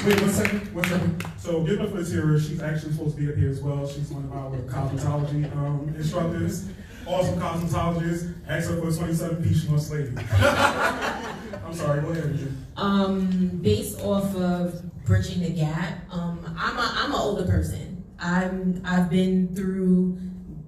Wait, one second. So give it up for Tara. She's actually supposed to be up here as well. She's one of our cosmetology instructors. Awesome cosmetologist. Ask her for a 27-piece, she wants lady. I'm sorry, go ahead. Based off of bridging the gap, I'm an older person. I've been through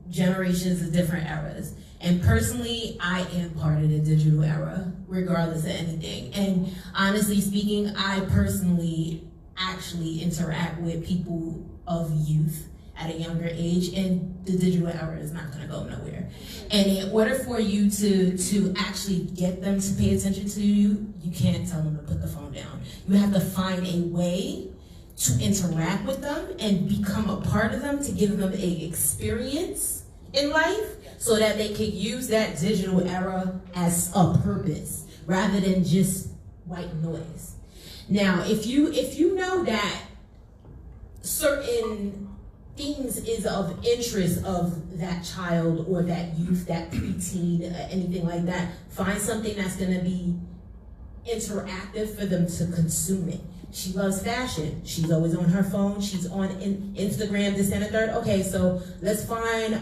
generations of different eras. And personally, I am part of the digital era, regardless of anything. And honestly speaking, I personally actually interact with people of youth at a younger age, and the digital era is not gonna go nowhere. And in order for you to actually get them to pay attention to you, you can't tell them to put the phone down. You have to find a way to interact with them and become a part of them, to give them an experience in life so that they can use that digital era as a purpose rather than just white noise. Now, if you know that certain things is of interest of that child or that youth, that preteen, anything like that, find something that's gonna be interactive for them to consume it. She loves fashion. She's always on her phone. She's on Instagram, this and the third. Okay, so let's find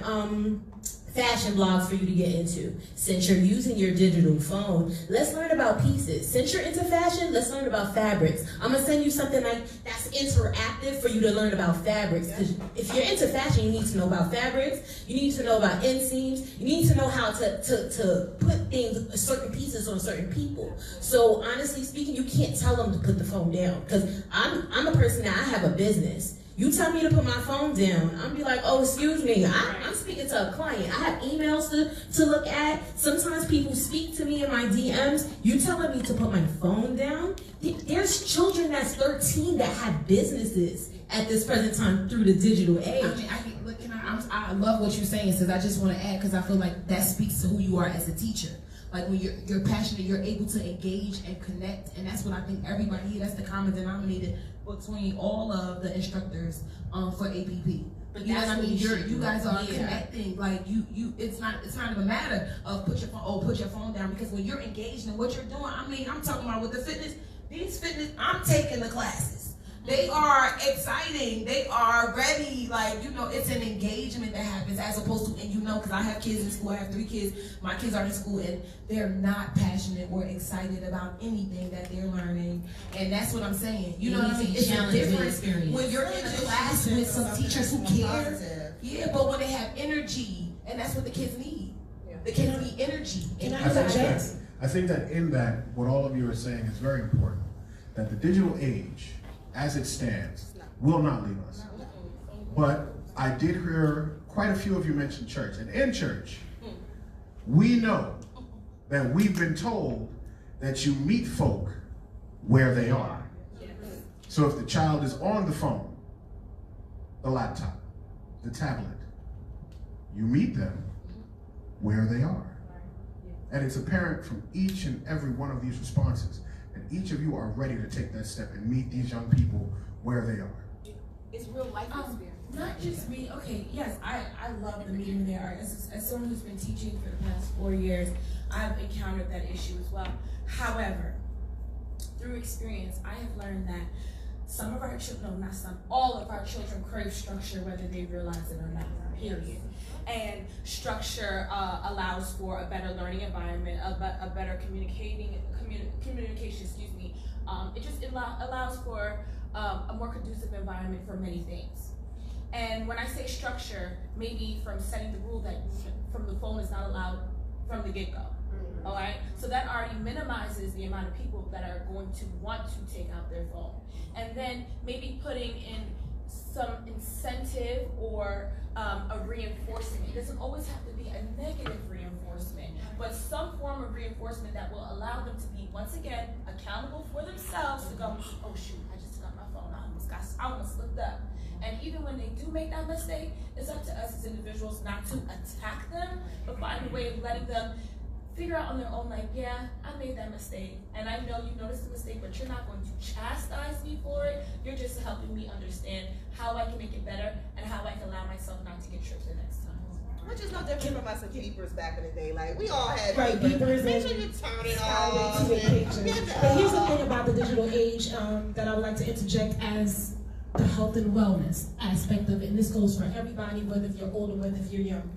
fashion blogs for you to get into. Since you're using your digital phone, let's learn about pieces. Since you're into fashion, let's learn about fabrics. I'm gonna send you something like that's interactive for you to learn about fabrics. Because if you're into fashion, you need to know about fabrics. You need to know about inseams. You need to know how to put things, certain pieces on certain people. So honestly speaking, you can't tell them to put the phone down. Because I'm a person that I have a business. You tell me to put my phone down, I'm be like, oh, excuse me, I'm speaking to a client. I have emails to look at. Sometimes people speak to me in my DMs. You telling me to put my phone down? There's children that's 13 that have businesses at this present time through the digital age. I love what you're saying, sis. I just want to add, because I feel like that speaks to who you are as a teacher. Like when you're passionate, you're able to engage and connect, and that's what I think everybody here, that's the common denominator between all of the instructors for APP. But you know what I mean? You guys are connecting. Like it's not even a matter of put your phone down, because when you're engaged in what you're doing, I mean, I'm talking about with the fitness, I'm taking the classes. They are exciting. They are ready. Like, you know, it's an engagement that happens as opposed to, and you know, because I have kids in school, I have 3 kids. My kids are in school and they're not passionate or excited about anything that they're learning. And that's what I'm saying. You know what I mean? It's a different experience. When you're in a class with some teachers who care, yeah, but when they have energy, and that's what the kids need. The kids need energy. And I think that in that, what all of you are saying is very important, that the digital age, as it stands, will not leave us. But I did hear quite a few of you mention church. And in church, we know that we've been told that you meet folk where they are. So if the child is on the phone, the laptop, the tablet, you meet them where they are. And it's apparent from each and every one of these responses, each of you are ready to take that step and meet these young people where they are. It's real life experience. Not just me. Okay, yes, I love the meeting there. As someone who's been teaching for the past 4 years, I've encountered that issue as well. However, through experience, I have learned that some of our children, no, not some, all of our children crave structure whether they realize it or not, period. And structure allows for a better learning environment, a better communication, excuse me. It just allows for a more conducive environment for many things. And when I say structure, maybe from setting the rule that from the phone is not allowed from the get-go. All right, so that already minimizes the amount of people that are going to want to take out their phone. And then maybe putting in some incentive or a reinforcement. It doesn't always have to be a negative reinforcement, but some form of reinforcement that will allow them to be, once again, accountable for themselves to go, oh shoot, I just took out my phone, I almost slipped up. And even when they do make that mistake, it's up to us as individuals not to attack them, but find a way of letting them figure out on their own, like, yeah, I made that mistake, and I know you noticed the mistake, but you're not going to chastise me for it. You're just helping me understand how I can make it better and how I can allow myself not to get tripped the next time. Which is no different from us and beepers back in the day. Like, we all had beepers. Make sure you turn it off. But here's the thing about the digital age that I would like to interject as the health and wellness aspect of it, and this goes for everybody, whether if you're old or whether if you're young.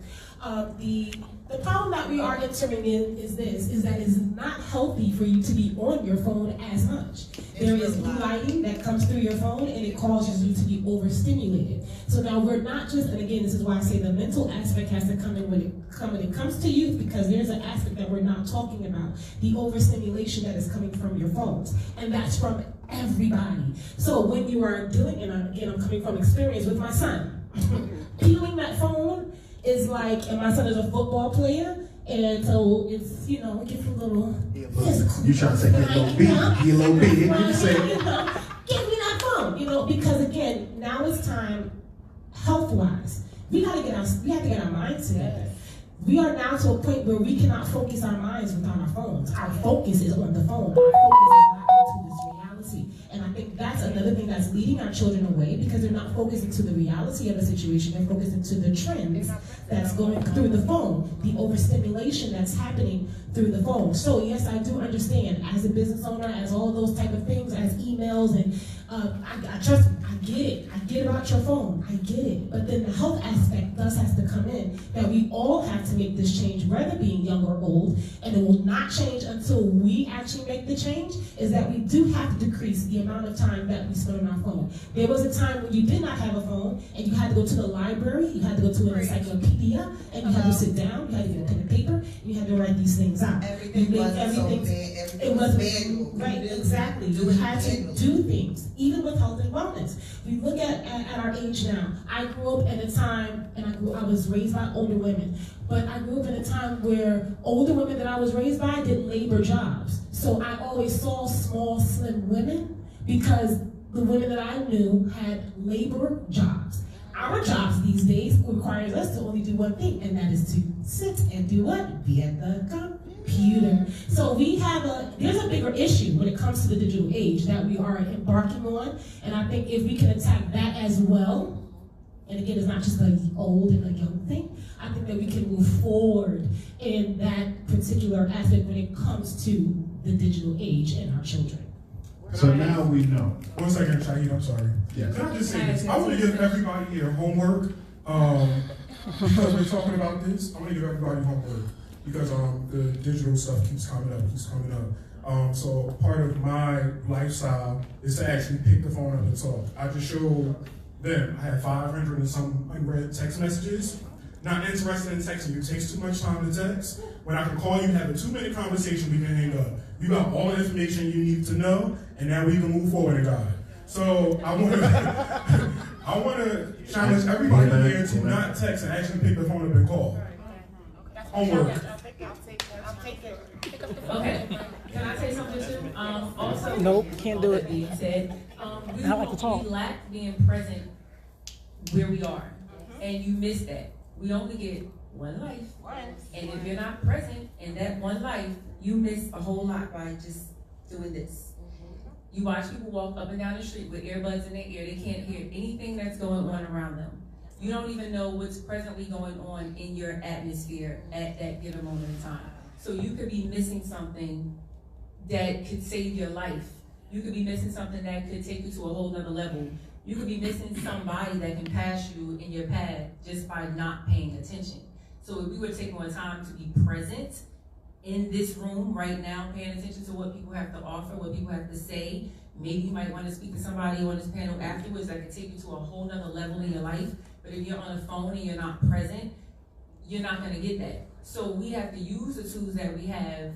The problem that we are entering in is that it's not healthy for you to be on your phone as much. There is blue lighting that comes through your phone and it causes you to be overstimulated. So now we're not just, and again, this is why I say the mental aspect has to come in when it comes to youth, because there's an aspect that we're not talking about, the overstimulation that is coming from your phones. And that's from everybody. So when you are doing, and again, I'm coming from experience with my son, peeling that phone is like, and my son is a football player, and so it's, it gets a little physical. You trying to say get a little big, get a little big, you say. Give me that phone, because again, now it's time, health-wise, we have to get our minds together. We are now to a point where we cannot focus our minds without our phones. Our focus is on the phone. Our focus is not into this reality. And I think that's another thing that's leading our children away, because they're not focusing to the reality of the situation. They're focusing to the trends that's going through the phone, the overstimulation that's happening through the phone. So yes, I do understand as a business owner, as all of those type of things, as emails, and I get it. I get about your phone. I get it. But then the health aspect thus has to come in, that we all have to make this change, whether being young or old, and it will not change until we actually make the change, is that we do have to decrease the amount of time that we spend on our phone. There was a time when you did not have a phone, and you had to go to the library, you had to go to an encyclopedia, and you had to sit down, you had to get a pen and paper, and you had to write these things out. Everything wasn't so bad, everything was manual. Right, exactly. You had to do things, even with health and wellness. We look at our age now. I grew up in a time, and I was raised by older women, but I grew up in a time where older women that I was raised by did labor jobs. So I always saw small, slim women because the women that I knew had labor jobs. Our jobs these days requires us to only do one thing, and that is to sit and do what? Be at the computer. So there's a bigger issue when it comes to the digital age that we are embarking on, and I think if we can attack that as well, and again, it's not just an old and a young thing, I think that we can move forward in that particular aspect when it comes to the digital age and our children. So now we know. 1 second, Shahid, I'm sorry. Yes. Can I just say this? I want to give everybody here homework, because we're talking about this. I want to give everybody homework, because the digital stuff keeps coming up. So part of my lifestyle is to actually pick the phone up and talk. I just showed them, I had 500 and some unread text messages. Not interested in texting you. It takes too much time to text. When I can call you, have a 2-minute conversation, we can hang up. You got all the information you need to know, and now we can move forward in God. So I want to challenge everybody here to not text and actually pick the phone up and call. Homework. Okay. Can I say something too? Also, Nope, can't do it. Being said, we lack being present where we are, and you miss that. We only get one life, and if you're not present in that one life, you miss a whole lot by just doing this. You watch people walk up and down the street with earbuds in their ear. They can't hear anything that's going on around them. You don't even know what's presently going on in your atmosphere at that given moment in time. So you could be missing something that could save your life. You could be missing something that could take you to a whole nother level. You could be missing somebody that can pass you in your path just by not paying attention. So if we were taking more time to be present in this room right now, paying attention to what people have to offer, what people have to say, maybe you might want to speak to somebody on this panel afterwards that could take you to a whole nother level in your life. But if you're on the phone and you're not present, you're not going to get that. So we have to use the tools that we have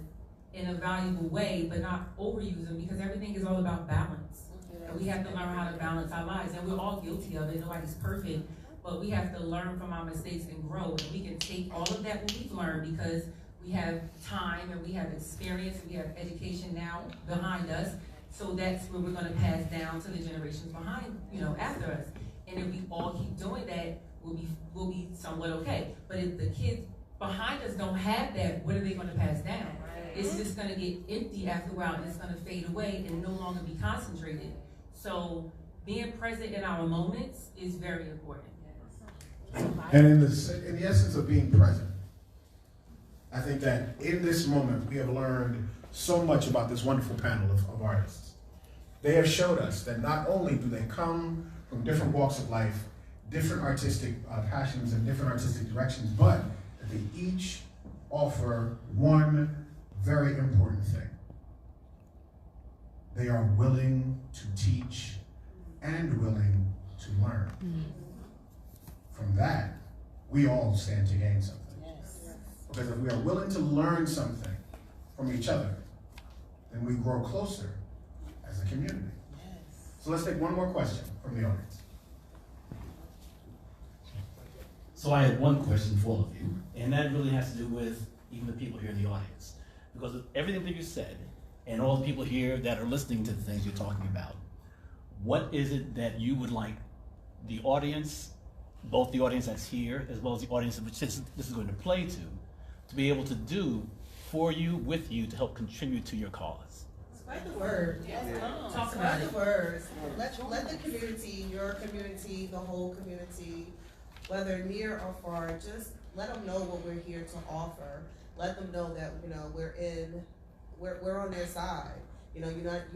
in a valuable way, but not overuse them, because everything is all about balance. And we have to learn how to balance our lives, and we're all guilty of it. Nobody's perfect, but we have to learn from our mistakes and grow. And we can take all of that what we've learned, because we have time and we have experience and we have education now behind us. So that's where we're going to pass down to the generations behind, after us. And if we all keep doing that, we'll be somewhat okay. But if the kids behind us don't have that, what are they going to pass down? It's just going to get empty after a while, and it's going to fade away and no longer be concentrated. So being present in our moments is very important. And in the essence of being present, I think that in this moment we have learned so much about this wonderful panel of artists. They have showed us that not only do they come from different walks of life, different artistic passions and different artistic directions, but that they each offer one very important thing. They are willing to teach and willing to learn. From that, we all stand to gain something. Because if we are willing to learn something from each other, then we grow closer as a community. So let's take one more question from the audience. So I have one question for all of you, and that really has to do with even the people here in the audience. Because of everything that you said, and all the people here that are listening to the things you're talking about, what is it that you would like the audience, both the audience that's here, as well as the audience which this is going to play to be able to do for you, with you, to help contribute to your cause? Spread the word. Talk about Spread it. the word. Let the community, your community, the whole community, whether near or far, just let them know what we're here to offer. Let them know that we're on their side. You're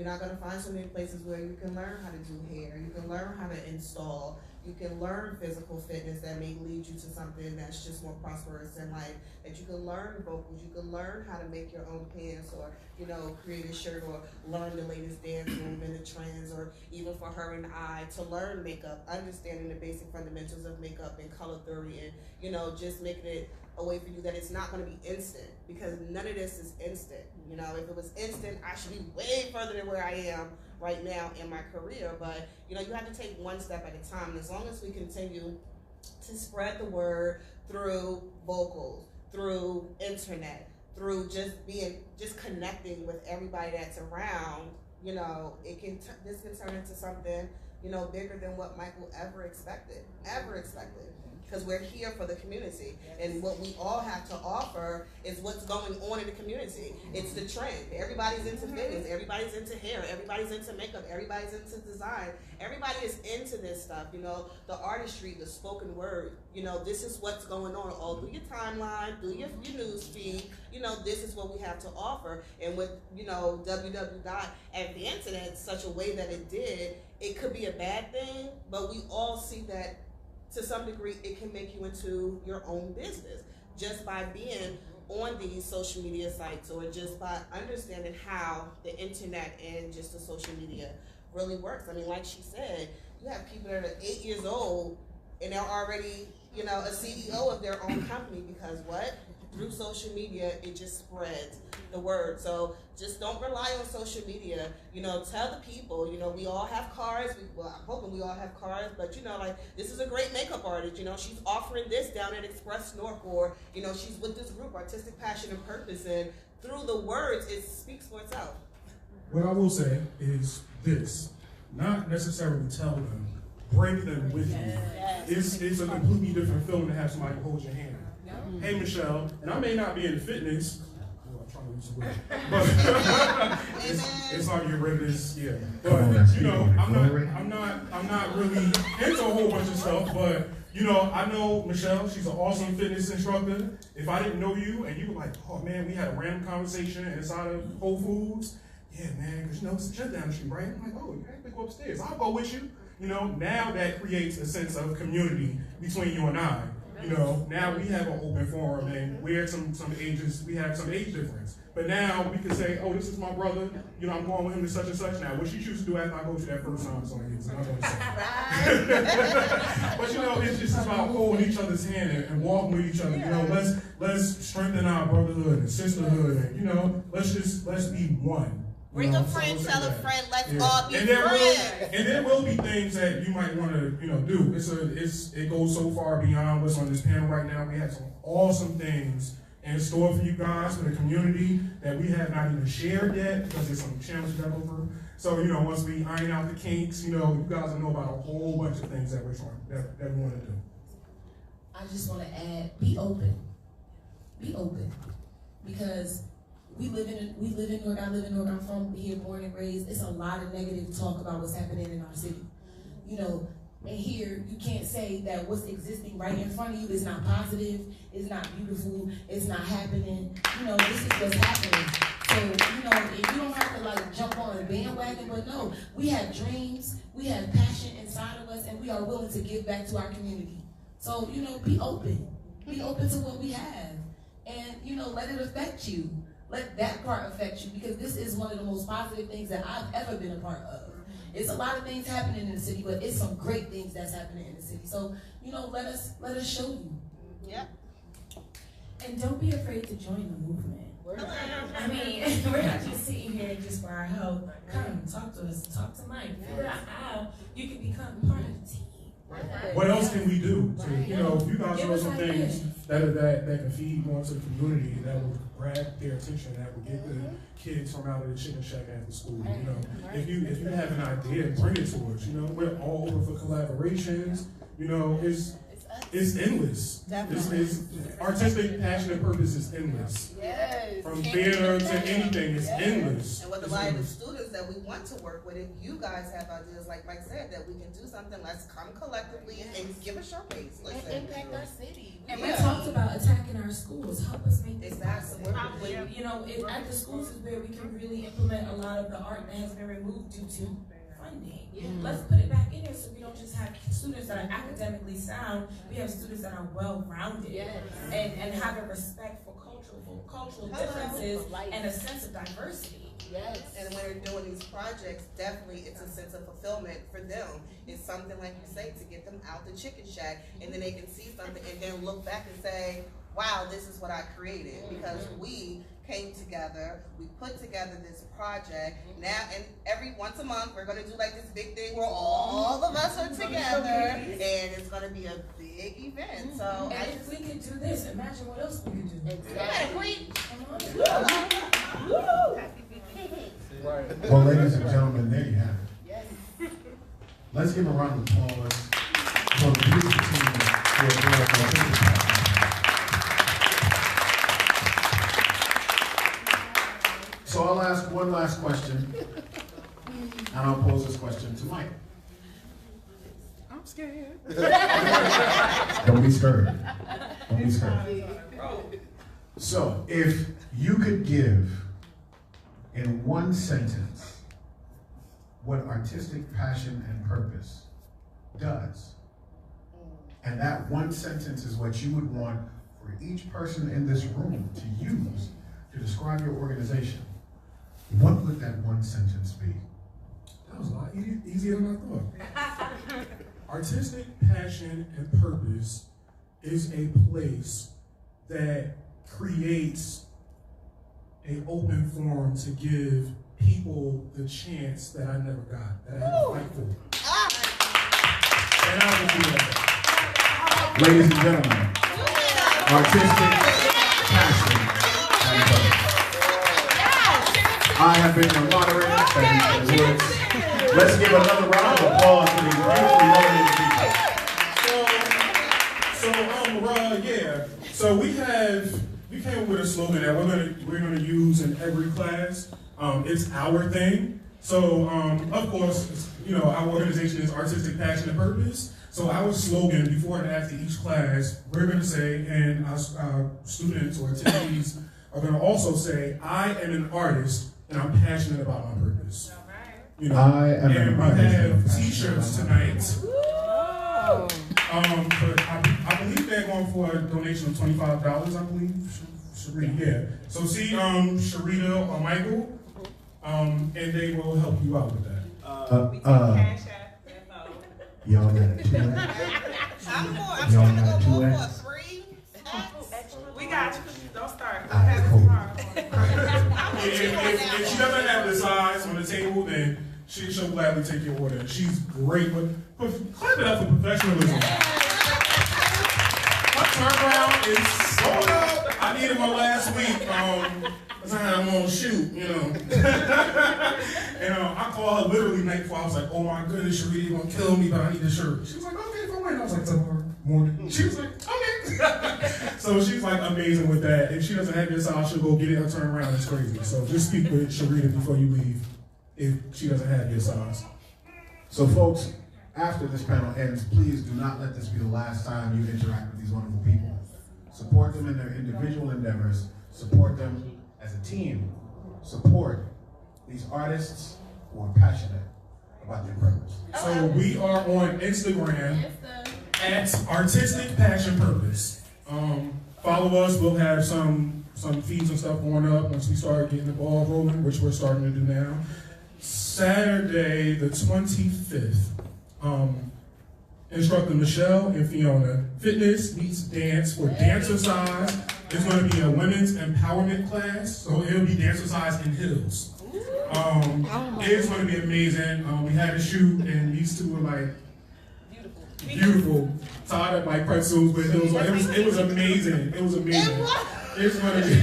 not gonna find so many places where you can learn how to do hair. You can learn how to install. You can learn physical fitness that may lead you to something that's just more prosperous in life. That you can learn vocals, you can learn how to make your own pants, or create a shirt, or learn the latest dance move and the trends, or even for her and I to learn makeup, understanding the basic fundamentals of makeup and color theory, and just making it a way for you that it's not going to be instant, because none of this is instant. If it was instant, I should be way further than where I am right now in my career. But you have to take one step at a time. And as long as we continue to spread the word through vocals, through internet, through just connecting with everybody that's around, this can turn into something bigger than what Michael ever expected. Because we're here for the community, and what we all have to offer is what's going on in the community. It's the trend. Everybody's into fitness, everybody's into hair, everybody's into makeup, everybody's into design. Everybody is into this stuff, the artistry, the spoken word. This is what's going on all through your timeline, through your news feed. This is what we have to offer. And with, advancing it in such a way that it did, it could be a bad thing, but we all see that to some degree it can make you into your own business just by being on these social media sites, or just by understanding how the internet and just the social media really works. I mean, like she said, you have people that are 8 years old and they're already, a CEO of their own company, because through social media, it just spreads the word. So just don't rely on social media. Tell the people, we all have cars. I'm hoping we all have cars, but this is a great makeup artist. She's offering this down at Express Newark, or, she's with this group, Artistic Passion and Purpose, and through the words, it speaks for itself. What I will say is this: not necessarily tell them, bring them with you. It's a completely different feeling to have somebody hold your hand. Hey, Michelle, and I may not be into fitness. I'm trying to use the word, but it's hard to get rid of this. Yeah, but I'm not really into a whole bunch of stuff. But I know Michelle. She's an awesome fitness instructor. If I didn't know you and you were like, oh man, we had a random conversation inside of Whole Foods. Yeah, man, because it's a gym down the street, right? I'm like, oh, you have to go upstairs. I'll go with you. Now that creates a sense of community between you and I. Now we have an open forum, and we have some ages, we have some age difference. But now we can say, oh, this is my brother, I'm going with him to such and such. Now, what she chooses to do after I go to that first time is on his, I'm not going to say. But it's just about holding each other's hand and walking with each other. Let's strengthen our brotherhood and sisterhood, and let's be one. Bring a friend, tell a friend, let's all be friends. And there will be things that you might want to, do. It goes so far beyond what's on this panel right now. We have some awesome things in store for you guys, for the community, that we have not even shared yet, because there's some channels we got to go through. So, once we iron out the kinks, you guys will know about a whole bunch of things that we want to do. I just want to add, be open. Be open. Because we live in Newark, I live in Newark, I'm from here, born and raised. It's a lot of negative talk about what's happening in our city. And here, you can't say that what's existing right in front of you is not positive, it's not beautiful, it's not happening. This is what's happening. So, if you don't have to jump on a bandwagon, but no, we have dreams, we have passion inside of us, and we are willing to give back to our community. So, be open. Be open to what we have. And, let it affect you. Let that part affect you, because this is one of the most positive things that I've ever been a part of. It's a lot of things happening in the city, but it's some great things that's happening in the city. So, let us show you. Yep. And don't be afraid to join the movement. I mean, we're not just sitting here just for our help. Come, talk to us, talk to Mike. Figure out how you can become part of the team. What else can we do? So, if you guys know some things that can feed more to the community, that will grab their attention, that will get the kids from out of the chicken shack after school. If you have an idea, bring it to us. We're all over for collaborations. It's endless. It's artistic passion and purpose is endless. Yes. From theater to anything, it's endless. And with a lot of the students that we want to work with, if you guys have ideas, like Mike said, that we can do something, let's come collectively and give a showcase. And impact our city. And we talked about attacking our schools. Help us make this exactly. Probably, at the schools is where we can really implement a lot of the art that has been removed due to funding. funding. Let's put it back in there so we don't just have students that are academically sound. We have students that are well-rounded and have a respect for cultural differences and a sense of diversity. Yes, and when they're doing these projects, definitely it's a sense of fulfillment for them. It's something, like you say, to get them out the chicken shack, and then they can see something and then look back and say, wow, this is what I created, because we came together, we put together this project. Now, and every once a month, we're gonna do like this big thing where all of us are together, and it's gonna be a big event. So, and if we can do this, imagine what else we can do. Exactly. Well, ladies and gentlemen, there you have it. Let's give a round of applause for the beautiful team who are doing our So I'll ask one last question, and I'll pose this question to Mike. I'm scared. Don't be scared. Don't be scared. So, if you could give in one sentence what artistic passion and purpose does, and that one sentence is what you would want for each person in this room to use to describe your organization, what would that one sentence be? That was a lot easier than I thought. Artistic passion and purpose is a place that creates an open forum to give people the chance that I never got, that I had to fight for. And I will do that. Ladies and gentlemen, artistic passion and purpose. I have been your moderator, Thank you, Woods. Let's give another round of applause for these beautifully nominated people. So we came up with a slogan that we're gonna use in every class. It's our thing. So of course, our organization is Artistic Passion and Purpose. So our slogan before and after each class, we're gonna say, and our students or attendees are gonna also say, I am an artist and I'm passionate about my purpose. I am an artist. We have t-shirts tonight. But I believe they're going for a donation of $25, I believe. Sharita, yeah. So see Sharita or Michael, and they will help you out with that. Y'all got a 2X? I'm Y'all trying to got a go more 2X? for 3. We got you. Don't start. Don't have it tomorrow. If she doesn't have the size on the table, then she'll gladly take your order. She's great, but clap it up for professionalism. My turnaround is so up. I needed one last week. I'm on shoot, And I called her literally night before. I was like, oh my goodness, Sharita, you're gonna kill me, but I need the shirt. She was like, okay, if I win. I was like, tomorrow morning. She was like, okay. So she's like amazing with that. If she doesn't have your size, she'll go get it or turn around. It's crazy. So just speak with Sharita before you leave if she doesn't have your size. So folks, after this panel ends, please do not let this be the last time you interact with these wonderful people. Support them in their individual endeavors. Support them as a team. Support these artists who are passionate about their purpose. So we are on Instagram at Artistic Passion Purpose. Follow us. We'll have some feeds and stuff going up once we start getting the ball rolling, which we're starting to do now. Saturday the 25th, instructor Michelle and Fiona, fitness meets dance for dancer-size. It's going to be a women's empowerment class, so it'll be dancer-size in heels. It's going to be amazing. We had a shoot, and these two were like beautiful, tied up like pretzels with heels on. It was amazing. It was amazing. It's going to be.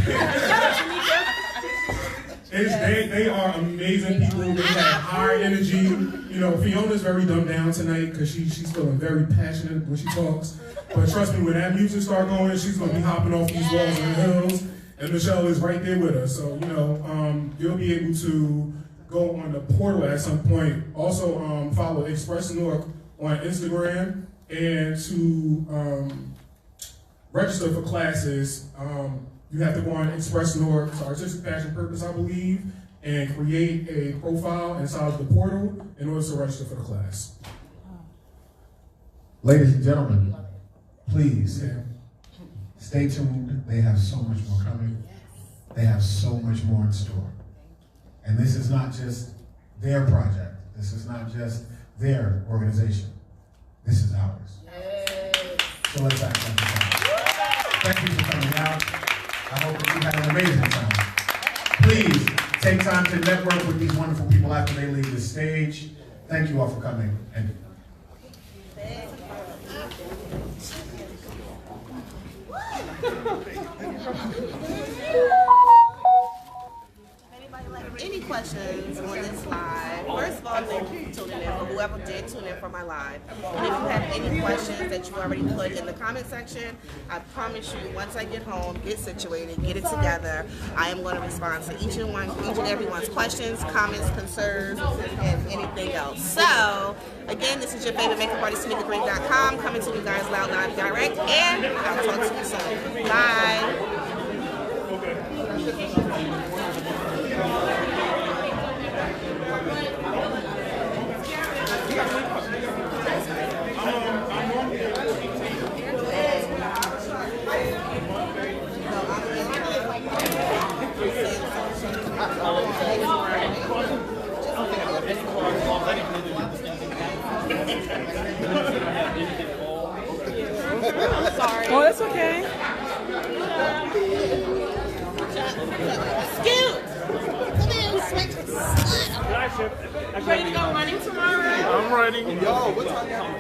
They are amazing people. They have high energy. Fiona's very dumbed down tonight because she's feeling very passionate when she talks. But trust me, when that music starts going, she's gonna be hopping off these walls and hills. And Michelle is right there with us. So you'll be able to go on the portal at some point. Also follow Express Newark on Instagram, and to register for classes. You have to go on Express Newark, Artistic Passion Purpose, I believe, and create a profile inside of the portal in order to register for the class. Ladies and gentlemen, please stay tuned. They have so much more coming. They have so much more in store. And this is not just their project. This is not just their organization. This is ours. So let's act like this. Thank you for coming out. I hope that you had an amazing time. Please take time to network with these wonderful people after they leave the stage. Thank you all for coming. And Any questions on this live? First of all, thank you for tuning in, for whoever did tune in for my live. And if you have any questions that you already put in the comment section, I promise you, once I get home, get situated, get it together, I am going to respond to each and everyone's questions, comments, concerns, and anything else. So, again, this is your favorite makeup artist, TamikaGreen.com, coming to you guys loud, live, direct, and I'll talk to you soon. Bye. Sorry. Oh, that's okay. Ready to go running tomorrow? I'm ready. Yo, what time y'all?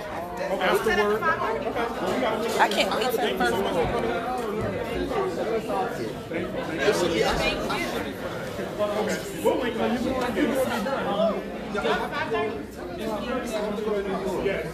Afterward. I can't wait for the first one. We'll wait till you go. Yes.